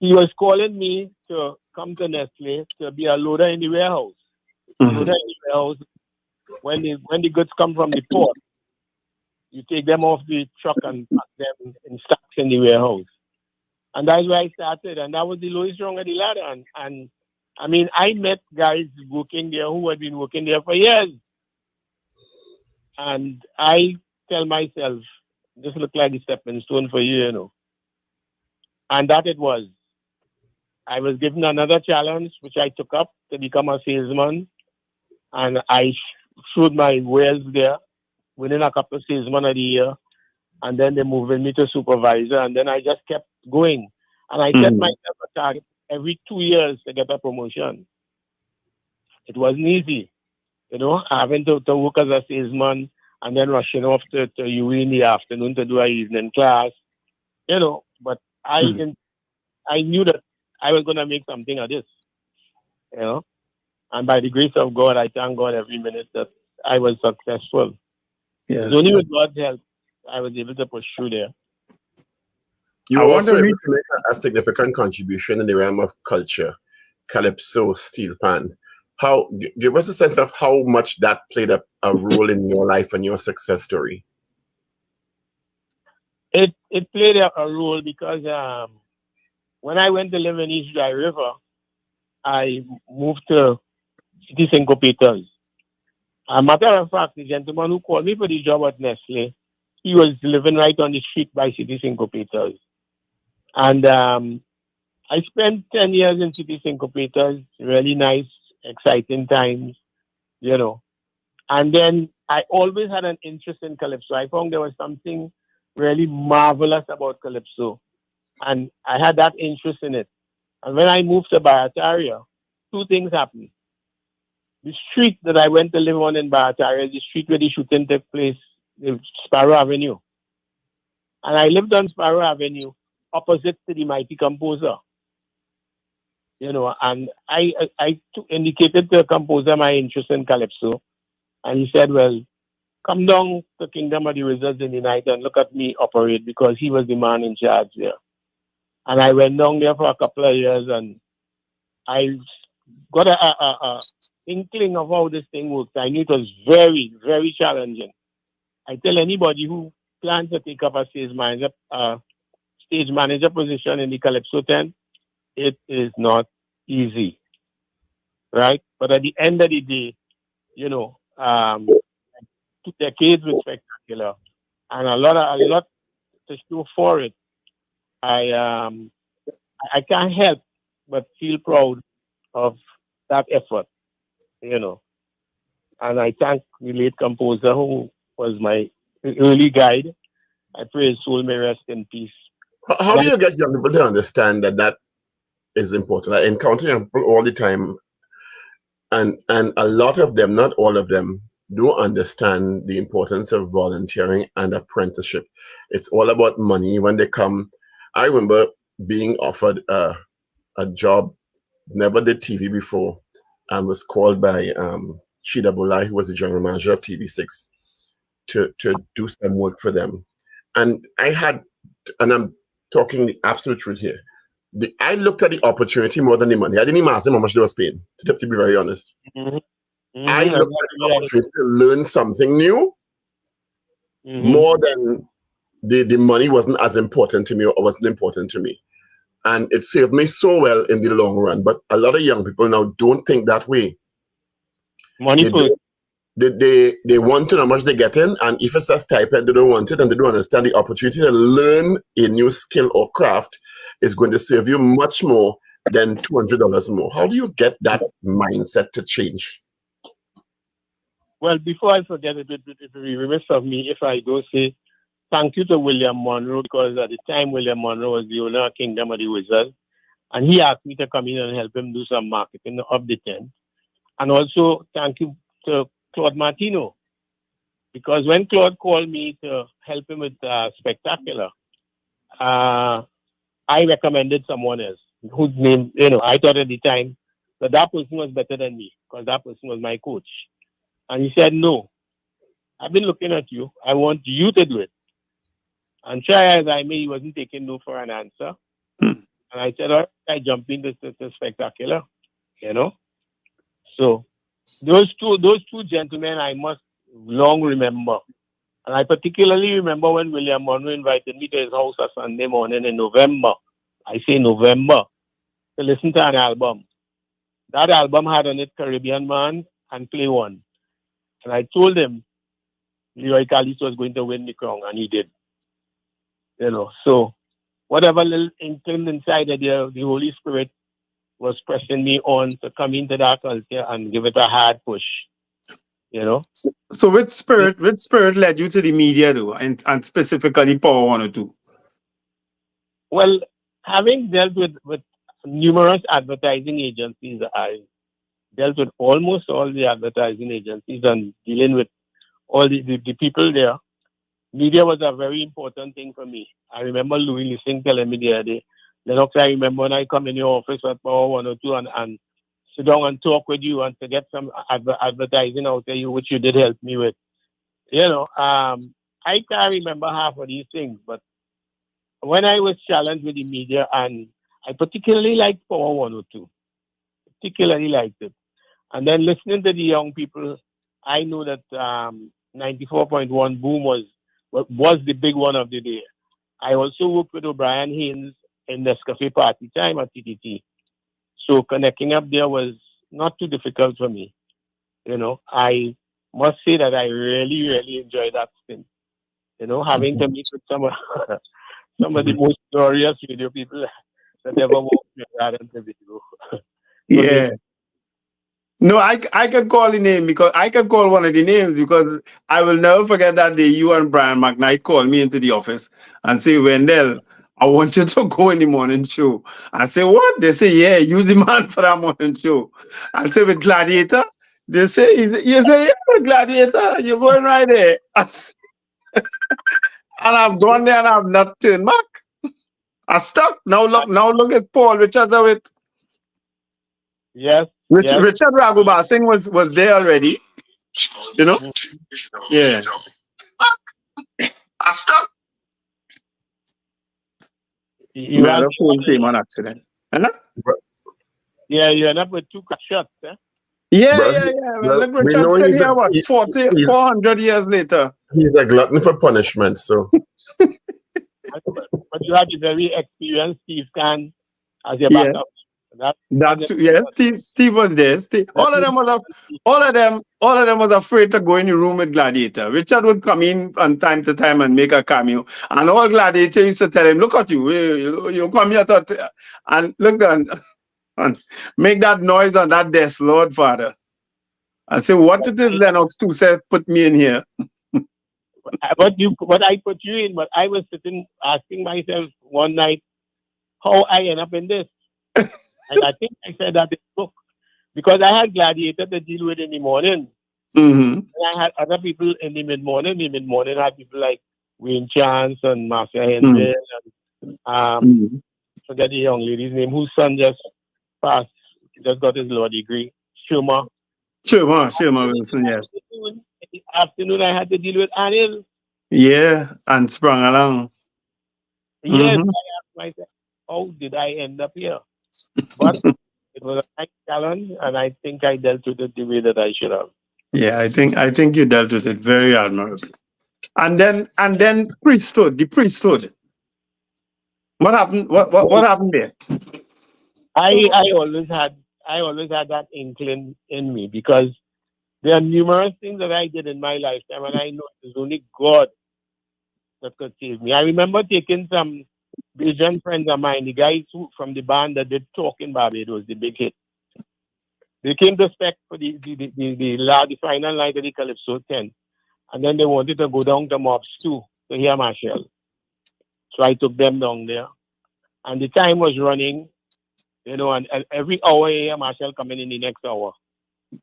He was calling me to come to Nestle to be a loader in the warehouse. Mhm. Loader in the warehouse, when the goods come from the port, you take them off the truck and pack them in stacks in the warehouse. And that's where I started. And that was the lowest rung of the ladder. And I mean, I met guys working there who had been working there for years. And I tell myself, this looked like a stepping stone for you, you know. And that it was. I was given another challenge, which I took up to become a salesman. And I showed my wares there, winning a couple of salesmen of the year. And then they moved me to supervisor. And then I just kept going. And I set myself a target every 2 years to get a promotion. It wasn't easy, you know, having to work as a salesman and then rushing off to UE in the afternoon to do an evening class, you know. But I knew that I was going to make something of this, you know. And by the grace of God, I thank God every minute that I was successful. Yeah. It's only with God's help I was able to push through there. You I were want to also able read- to make a significant contribution in the realm of culture, Calypso Steel Pan. Give us a sense of how much that played a role in your life and your success story. It played a role because when I went to live in East Dry River, I moved to City Syncopators. A matter of fact, the gentleman who called me for the job at Nestle, he was living right on the street by City Syncopators. And I spent 10 years in City Syncopators, really nice, exciting times, you know. And then I always had an interest in Calypso. I found there was something really marvelous about Calypso. And I had that interest in it. And when I moved to Barataria, two things happened. The street that I went to live on in Barataria, the street where the shooting took place, Sparrow Avenue. And I lived on Sparrow Avenue opposite to the Mighty Composer. You know, and I indicated to the composer my interest in Calypso. And he said, well, come down to Kingdom of the Wizards in the night and look at me operate, because he was the man in charge there. And I went down there for a couple of years and I got a inkling of how this thing works. I knew it was very, very challenging. I tell anybody who plans to take up a stage manager position in the Calypso tent, it is not easy, right? But at the end of the day, you know, 2 decades was spectacular, and a lot to show for it. I can't help but feel proud of that effort, you know. And I thank the late composer who was my early guide. I pray his soul may rest in peace. How do you get young people to understand that is important? I encounter young people all the time, and a lot of them, not all of them, don't understand the importance of volunteering and apprenticeship. It's all about money when they come. I remember being offered a job, never did TV before, and was called by Chida Bulai, who was the general manager of TV6, to do some work for them. And I'm talking the absolute truth here. I looked at the opportunity more than the money. I didn't even ask them how much they was paying, to be very honest. I looked at the opportunity to learn something new more than the money wasn't as important to me or wasn't important to me. And it served me so well in the long run. But a lot of young people now don't think that way. Money they want to know how much they get in, and if it's a stipend, they don't want it, and they don't understand the opportunity to learn a new skill or craft is going to save you much more than $200 more. How do you get that mindset to change? Well, before I forget it would be remiss of me if I don't say thank you to William Monroe, because at the time William Monroe was the owner of Kingdom of the Wizards, and he asked me to come in and help him do some marketing of the tent. And also thank you to Claude Martino, because when Claude called me to help him with Spectacular, I recommended someone else whose name, you know, I thought at the time that person was better than me, because that person was my coach. And he said, no, I've been looking at you. I want you to do it. And try as I may, he wasn't taking no for an answer. And I said, all right, I jumped into the spectacular, you know. So those two gentlemen I must long remember. And I particularly remember when William Monroe invited me to his house a Sunday morning in November. I say November, to listen to an album. That album had on it Caribbean Man and Play One. And I told him Leroy Callis was going to win the crown, and he did. You know, so whatever little inkling inside of there, the Holy Spirit was pressing me on to come into that culture and give it a hard push. You know. So which spirit led you to the media though, and specifically Power 102? Well, having dealt with numerous advertising agencies, I dealt with almost all the advertising agencies and dealing with all the people there. Media was a very important thing for me. I remember Louis Lissing telling me the other day, Lennox, I remember when I come in your office at Power 102 and sit down and talk with you and to get some advertising out of you, which you did help me with. You know, I can't remember half of these things, but when I was challenged with the media, and I particularly liked Power 102, particularly liked it. And then listening to the young people, I knew that 94.1 Boom was the big one of the day. I also worked with O'Brien Haynes in Nescafe Party Time at TTT. So connecting up there was not too difficult for me. You know, I must say that I really, really enjoyed that stint. You know, having to meet with some of the most glorious radio people that ever walked in that interview. Yeah. No, I can call the name because I can call one of the names because I will never forget that day you and Brian McKnight called me into the office and say, Wendell, I want you to go in the morning show. I say, what? They say, yeah, you the man for that morning show. I say, with Gladiator? They say, you say, yeah, with Gladiator, you're going right there. And I've gone there and I've not turned back. I stuck. Now look at Paul Richards of it. Yes. Richard Raghubar Singh was there already. You know? Yeah. I stuck. You had a phone came on accident. Yeah, you end up with 2 shots, eh? Yeah. Well, look, Richard's still here, what, 400 years later. He's a glutton for punishment, so. But you had a very experienced Steve Kahn as your backup. Steve was there. All of them was afraid to go in the room with Gladiator. Richard would come in from time to time and make a cameo, and all Gladiator used to tell him, "Look at you, you come here and look and make that noise on that desk, Lord Father." I say, "What it is, Lennox too said, put me in here." But I put you in, but I was sitting asking myself one night how I end up in this. And I think I said that in the book because I had Gladiator to deal with in the morning. Mm-hmm. And I had other people in the mid-morning. The mid-morning had people like Wayne Chance and Marcia Henry and forget the young lady's name whose son just got his law degree. Schumer Wilson, yes. In the afternoon, I had to deal with Anil. Yeah, and sprung along. Yes, I asked myself, how did I end up here? But it was a nice challenge, and I think I dealt with it the way that I should have. Yeah, I think you dealt with it very admirably. And then priesthood, the priesthood. What happened? What happened there? I always had that inkling in me because there are numerous things that I did in my lifetime, and I know it's only God that could save me. I remember taking some Bajan friends of mine, the guys from the band that did Talk in Barbados, the big hit. They came to spec for the final night of the Calypso 10. And then they wanted to go down to Mobs 2 to hear Marshall. So I took them down there. And the time was running, you know, and every hour I hear Marshall coming in the next hour.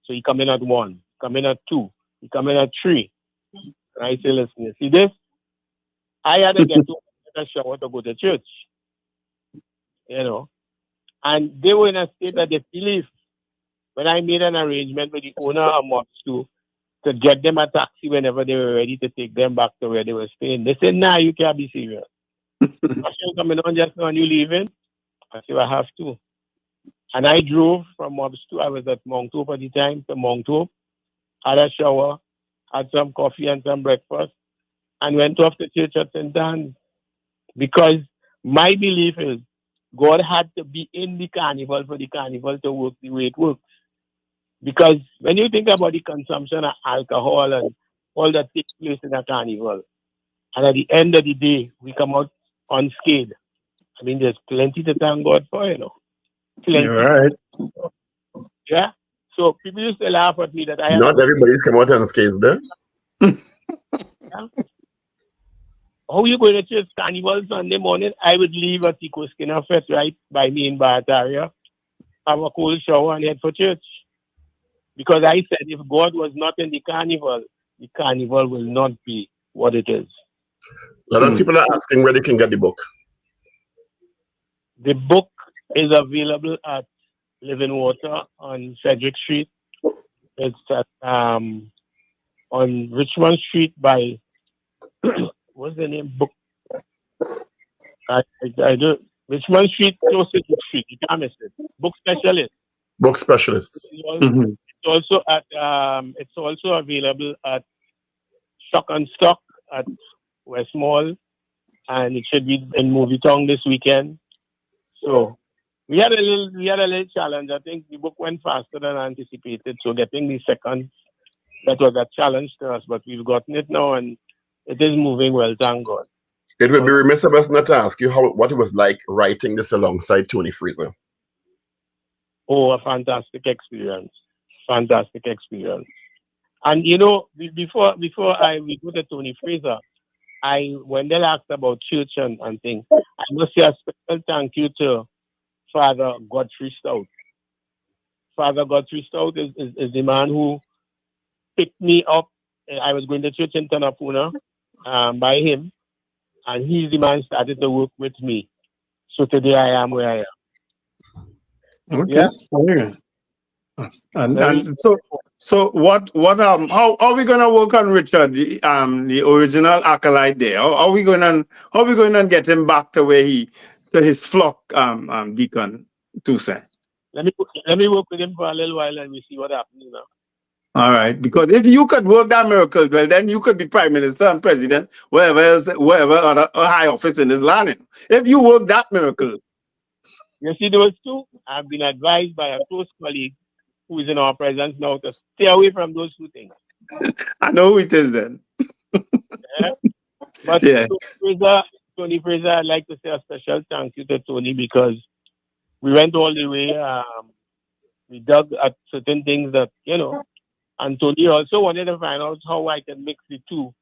So he come in at 1, come in at 2, he come in at 3. And I say, listen, you see this? I had to get to a shower to go to church, you know. And they were in a state of disbelief when I made an arrangement with the owner of Mobs 2 to get them a taxi whenever they were ready to take them back to where they were staying. They said, nah, you can't be serious. I said, coming on just now and you leaving? I said, I have to. And I drove from I was at Mount Hope at the time, to Mount Hope, had a shower, had some coffee and some breakfast, and went off to church at St. Anne's. Because my belief is God had to be in the carnival for the carnival to work the way it works. Because when you think about the consumption of alcohol and all that takes place in a carnival, and at the end of the day, we come out unscathed. I mean, there's plenty to thank God for, you know. Plenty. You're right. Yeah. So people used to laugh at me that I Not everybody's come out unscathed there. Yeah. How you going to church carnival Sunday morning? I would leave at Tico Skinner Fest right by me in Barataria, have a cold shower and head for church. Because I said if God was not in the carnival will not be what it is. A lot of people are asking where they can get the book. The book is available at Living Water on Frederick Street. It's at on Richmond Street by what's the name? Book. I do Richmond Street, close to the street. You can't miss it. Book Specialist. Book Specialists. It's also available at Shock and Stock at West Mall, and it should be in Movie Town this weekend. So we had a little challenge. I think the book went faster than anticipated. So getting the second, that was a challenge to us, but we've gotten it now, and it is moving well. Thank God. It would be remiss of us not to ask you what it was like writing this alongside Tony Fraser. Oh, a fantastic experience. Fantastic experience. And you know, before we go to Tony Fraser, when they asked about church and things, I must say a special thank you to Father Godfrey Stout. Father Godfrey Stout is the man who picked me up. I was going to church in Tanapuna by him, and he's the man who started to work with me. So today I am where I am. Okay. Yeah. And so what how are we gonna work on Richard, the original acolyte there? How are we gonna get him back to where to his flock, Deacon Toussaint? Let me work with him for a little while and we see what happens now. All right, because if you could work that miracle, well, then you could be prime minister and president, wherever other high office in this land. If you work that miracle. You see those two? I've been advised by a close colleague who is in our presence now to stay away from those two things. I know who it is then. Yeah. But yeah. Tony Fraser, I'd like to say a special thank you to Tony because we went all the way. We dug at certain things that, you know, and Tony also wanted to find out how I can mix the two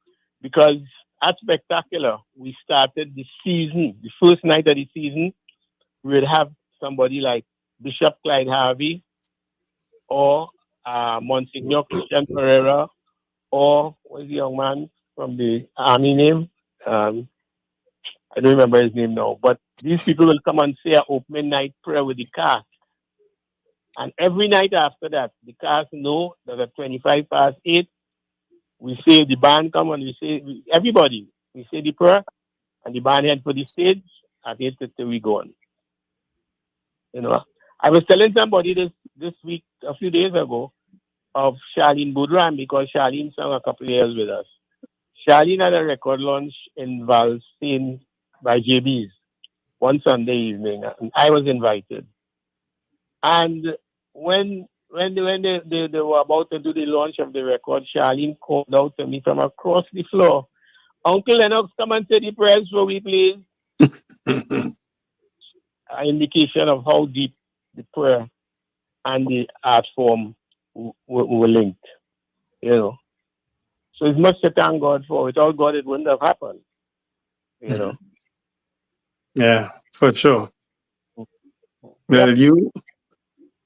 because at Spectacular, we started the season, the first night of the season, we would have somebody like Bishop Clyde Harvey or Monsignor Christian Pereira or what's the young man from the army name? I don't remember his name now, but these people will come and say an opening night prayer with the cast. And every night after that, the cast know that at 8:25, we say the band come and we say, everybody, we say the prayer and the band head for the stage at 8:30 we go on. You know, I was telling somebody this week, a few days ago, of Charlene Boudran because Charlene sang a couple of years with us. Charlene had a record launch in Valsine by JB's one Sunday evening, and I was invited. And when they were about to do the launch of the record, Charlene called out to me from across the floor, "Uncle Lennox, come and say the prayers for me, please." An indication of how deep the prayer and the art form were linked, you know. So it's much to thank God for. Without God, it wouldn't have happened, you know. Yeah, for sure. Well,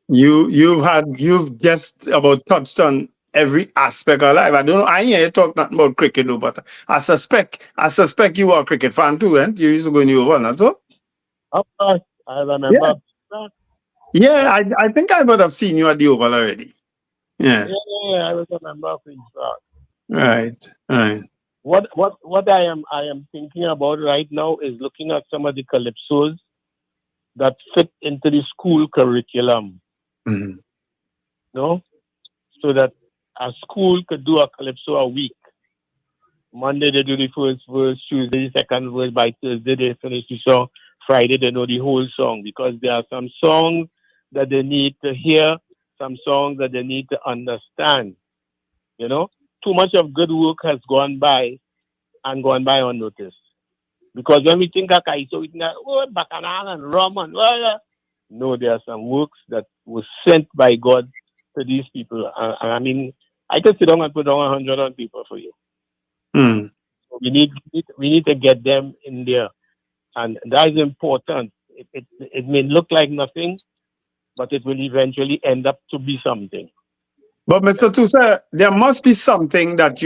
you've just about touched on every aspect of life. I don't know. I hear you talk nothing about cricket though, but I suspect you are a cricket fan too, and you used to go in your one, that's all. Of course, I remember. Yeah, I think I would have seen you at the Oval already. Yeah. Yeah, I was a member of Queen's Park. Right. What I am thinking about right now is looking at some of the calypsos that fit into the school curriculum. Mhm. No, so that a school could do a calypso a week. Monday they do the first verse, Tuesday the second verse, by Thursday they finish the song, Friday they know the whole song, because there are some songs that they need to hear, some songs that they need to understand. You know, too much of good work has gone by unnoticed. Because when we think of Kaiso, we think, oh, Bacchanal and Roman. No, there are some works that were sent by God to these people. I mean, I could sit down and put down 100 on people for you. Mm. So we need to get them in there, and that is important. It may look like nothing, but it will eventually end up to be something. But Mr. Tusa, there must be something that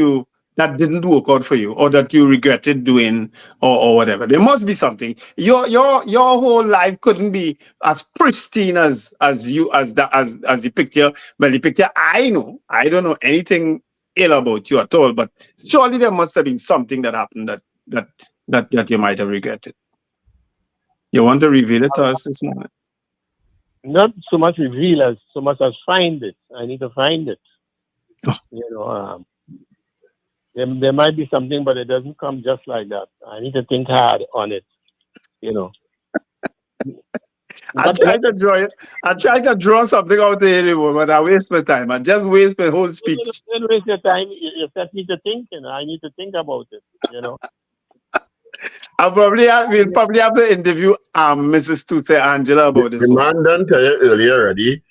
didn't work out for you, or that you regretted doing, or whatever. There must be something. Your whole life couldn't be as pristine as the picture. But the picture I don't know anything ill about you at all. But surely there must have been something that happened that you might have regretted. You want to reveal it to us this morning? Not so much reveal as so much as find it. I need to find it. You know, there might be something, but it doesn't come just like that. I need to think hard on it. You know. I tried to draw something out there, but I waste my time. I just waste my whole speech. Don't waste your time. You set me to think, and I need to think about it. You know. We'll probably have to interview Mrs. Tusa Angela about this. The man done tell you earlier already.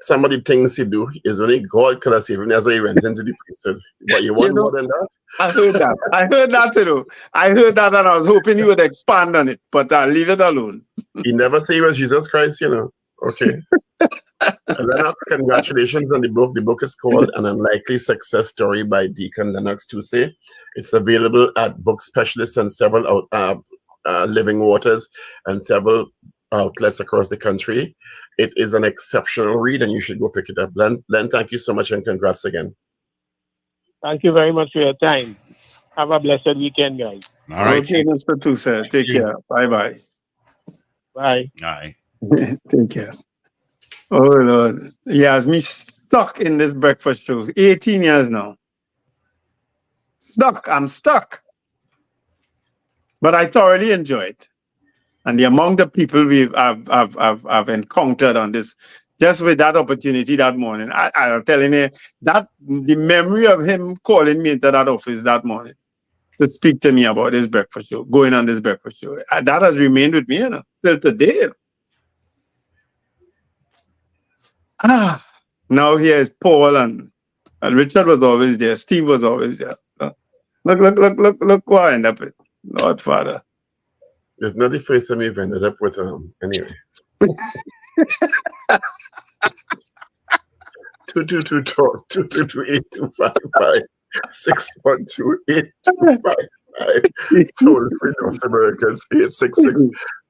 Some of the things he do is only God could have saved him. That's why he went into the prison. But you want more than that? I heard that. I heard that, and I was hoping you would expand on it. But I'll leave it alone. He never say he was Jesus Christ, you know. Okay. Lennox, congratulations on the book. The book is called An Unlikely Success Story by Deacon Lennox Tusa. It's available at Book Specialists and several Living Waters and several outlets across the country. It is an exceptional read, and you should go pick it up. Len, thank you so much, and congrats again. Thank you very much for your time. Have a blessed weekend, guys. All right. Okay, Mr. Tusa. Take care. Bye-bye. Bye. Aye. Take care. Oh, Lord. He has me stuck in this breakfast show. 18 years now. I'm stuck. But I thoroughly enjoy it. And the amount of people I've encountered on this, just with that opportunity that morning, I'm telling you, that the memory of him calling me into that office that morning to speak to me about this breakfast show, going on this breakfast show, that has remained with me, till today. Now here is Paul and Richard was always there. Steve was always there. Look who I end up with. Lord Father. It's not the first time you've ended up with anyway. 222-825-5612-825. Toll free North Americans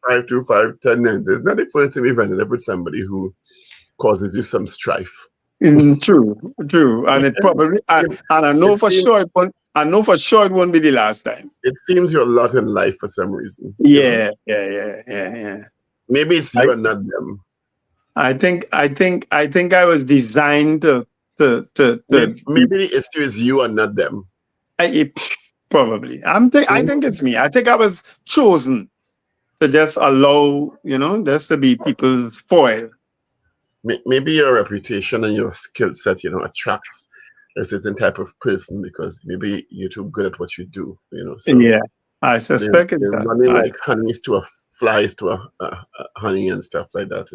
866-525-1090. It's not the first time you've ended up with somebody who causes you some strife. True. And it probably and I know for sure it won't be the last time. It seems you're a lot in life for some reason. Yeah. Maybe it's you and not them. I think I was designed to maybe the issue is you and not them. Probably. I think it's me. I think I was chosen to just allow, just to be people's foil. Maybe your reputation and your skill set, attracts a certain type of person because maybe you're too good at what you do, So yeah, I suspect it's running like honeys to flies to a honey and stuff like that.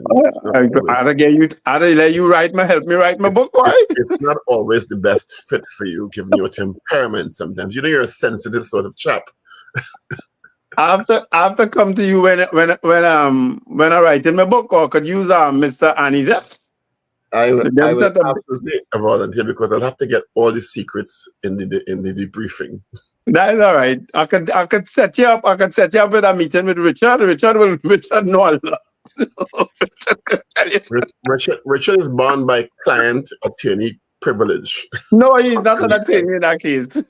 I'd let you help me write my book, boy. It's not always the best fit for you, given your temperament. Sometimes you're a sensitive sort of chap. I have to come to you when I write in my book, or could use Mr. Anizet. I would absolutely volunteer because I'll have to get all the secrets in the debriefing. That is all right. I could set you up. With a meeting with Richard. Richard know a lot. Richard could tell you. Richard is bound by client attorney privilege. No, he's not an attorney in that case.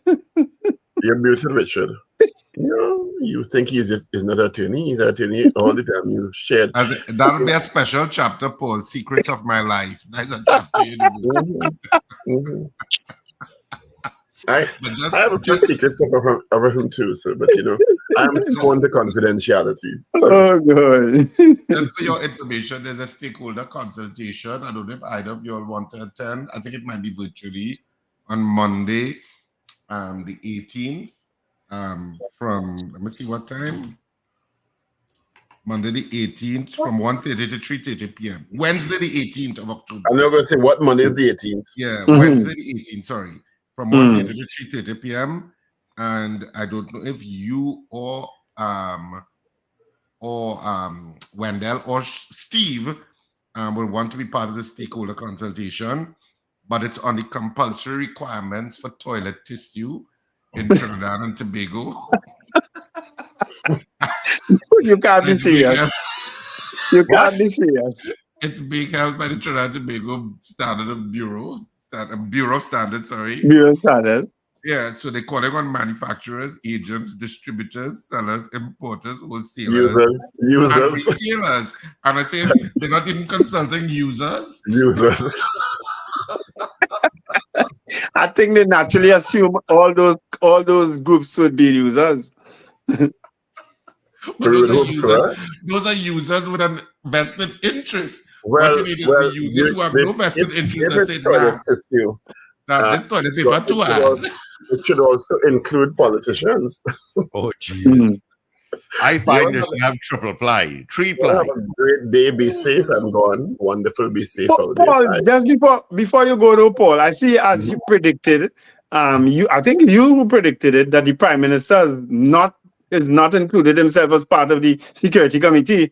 You're muted, Richard. You think he's not an attorney? He's an attorney all the time. You shared. That'll be a special chapter, Paul. Secrets of my life. That's a chapter in the book. I have a few secrets of him too, so but I'm sworn to confidentiality. So. Oh god. Just for your information, there's a stakeholder consultation. I don't know if either of you all want to attend. I think it might be virtually on Monday, the 18th. From let me see what time. Monday the 18th from 1:30 to 3:30 p.m. Wednesday the 18th of October. I'm not going to say what Monday is the 18th. Yeah, Wednesday the 18th. Sorry, from 1:30 to 3:30 p.m. And I don't know if you or Wendell or Steve will want to be part of the stakeholder consultation, but it's on the compulsory requirements for toilet tissue in Trinidad and Tobago. You can't be serious. You can't be serious. It's being held by the Trinidad and Tobago Bureau of Standards, sorry. Bureau of Standards. Yeah, so they're calling on manufacturers, agents, distributors, sellers, importers, wholesalers, users. and retailers. And I say they're not even consulting users. Users. I think they naturally assume all those groups would be users. Those are users with a vested interest. Well, what you need is the users who have no vested interest that say, this toilet paper too hard. It should also include politicians. Oh, jeez. I find that you have triple ply, three ply. Have a great day. Be safe and gone. Wonderful. Be safe out Paul, there. just before you go to Paul, I see as you predicted, I think you predicted it that the Prime Minister is not included himself as part of the Security Committee.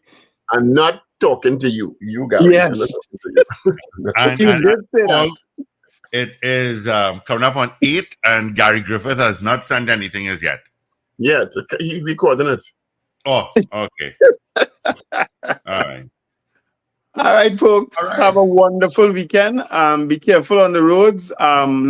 I'm not talking to you. You guys. Yes. And you did say that. It is coming up on 8, and Gary Griffith has not sent anything as yet. Yeah, he's recording it. Oh, okay. All right. All right, folks. Have a wonderful weekend. Be careful on the roads.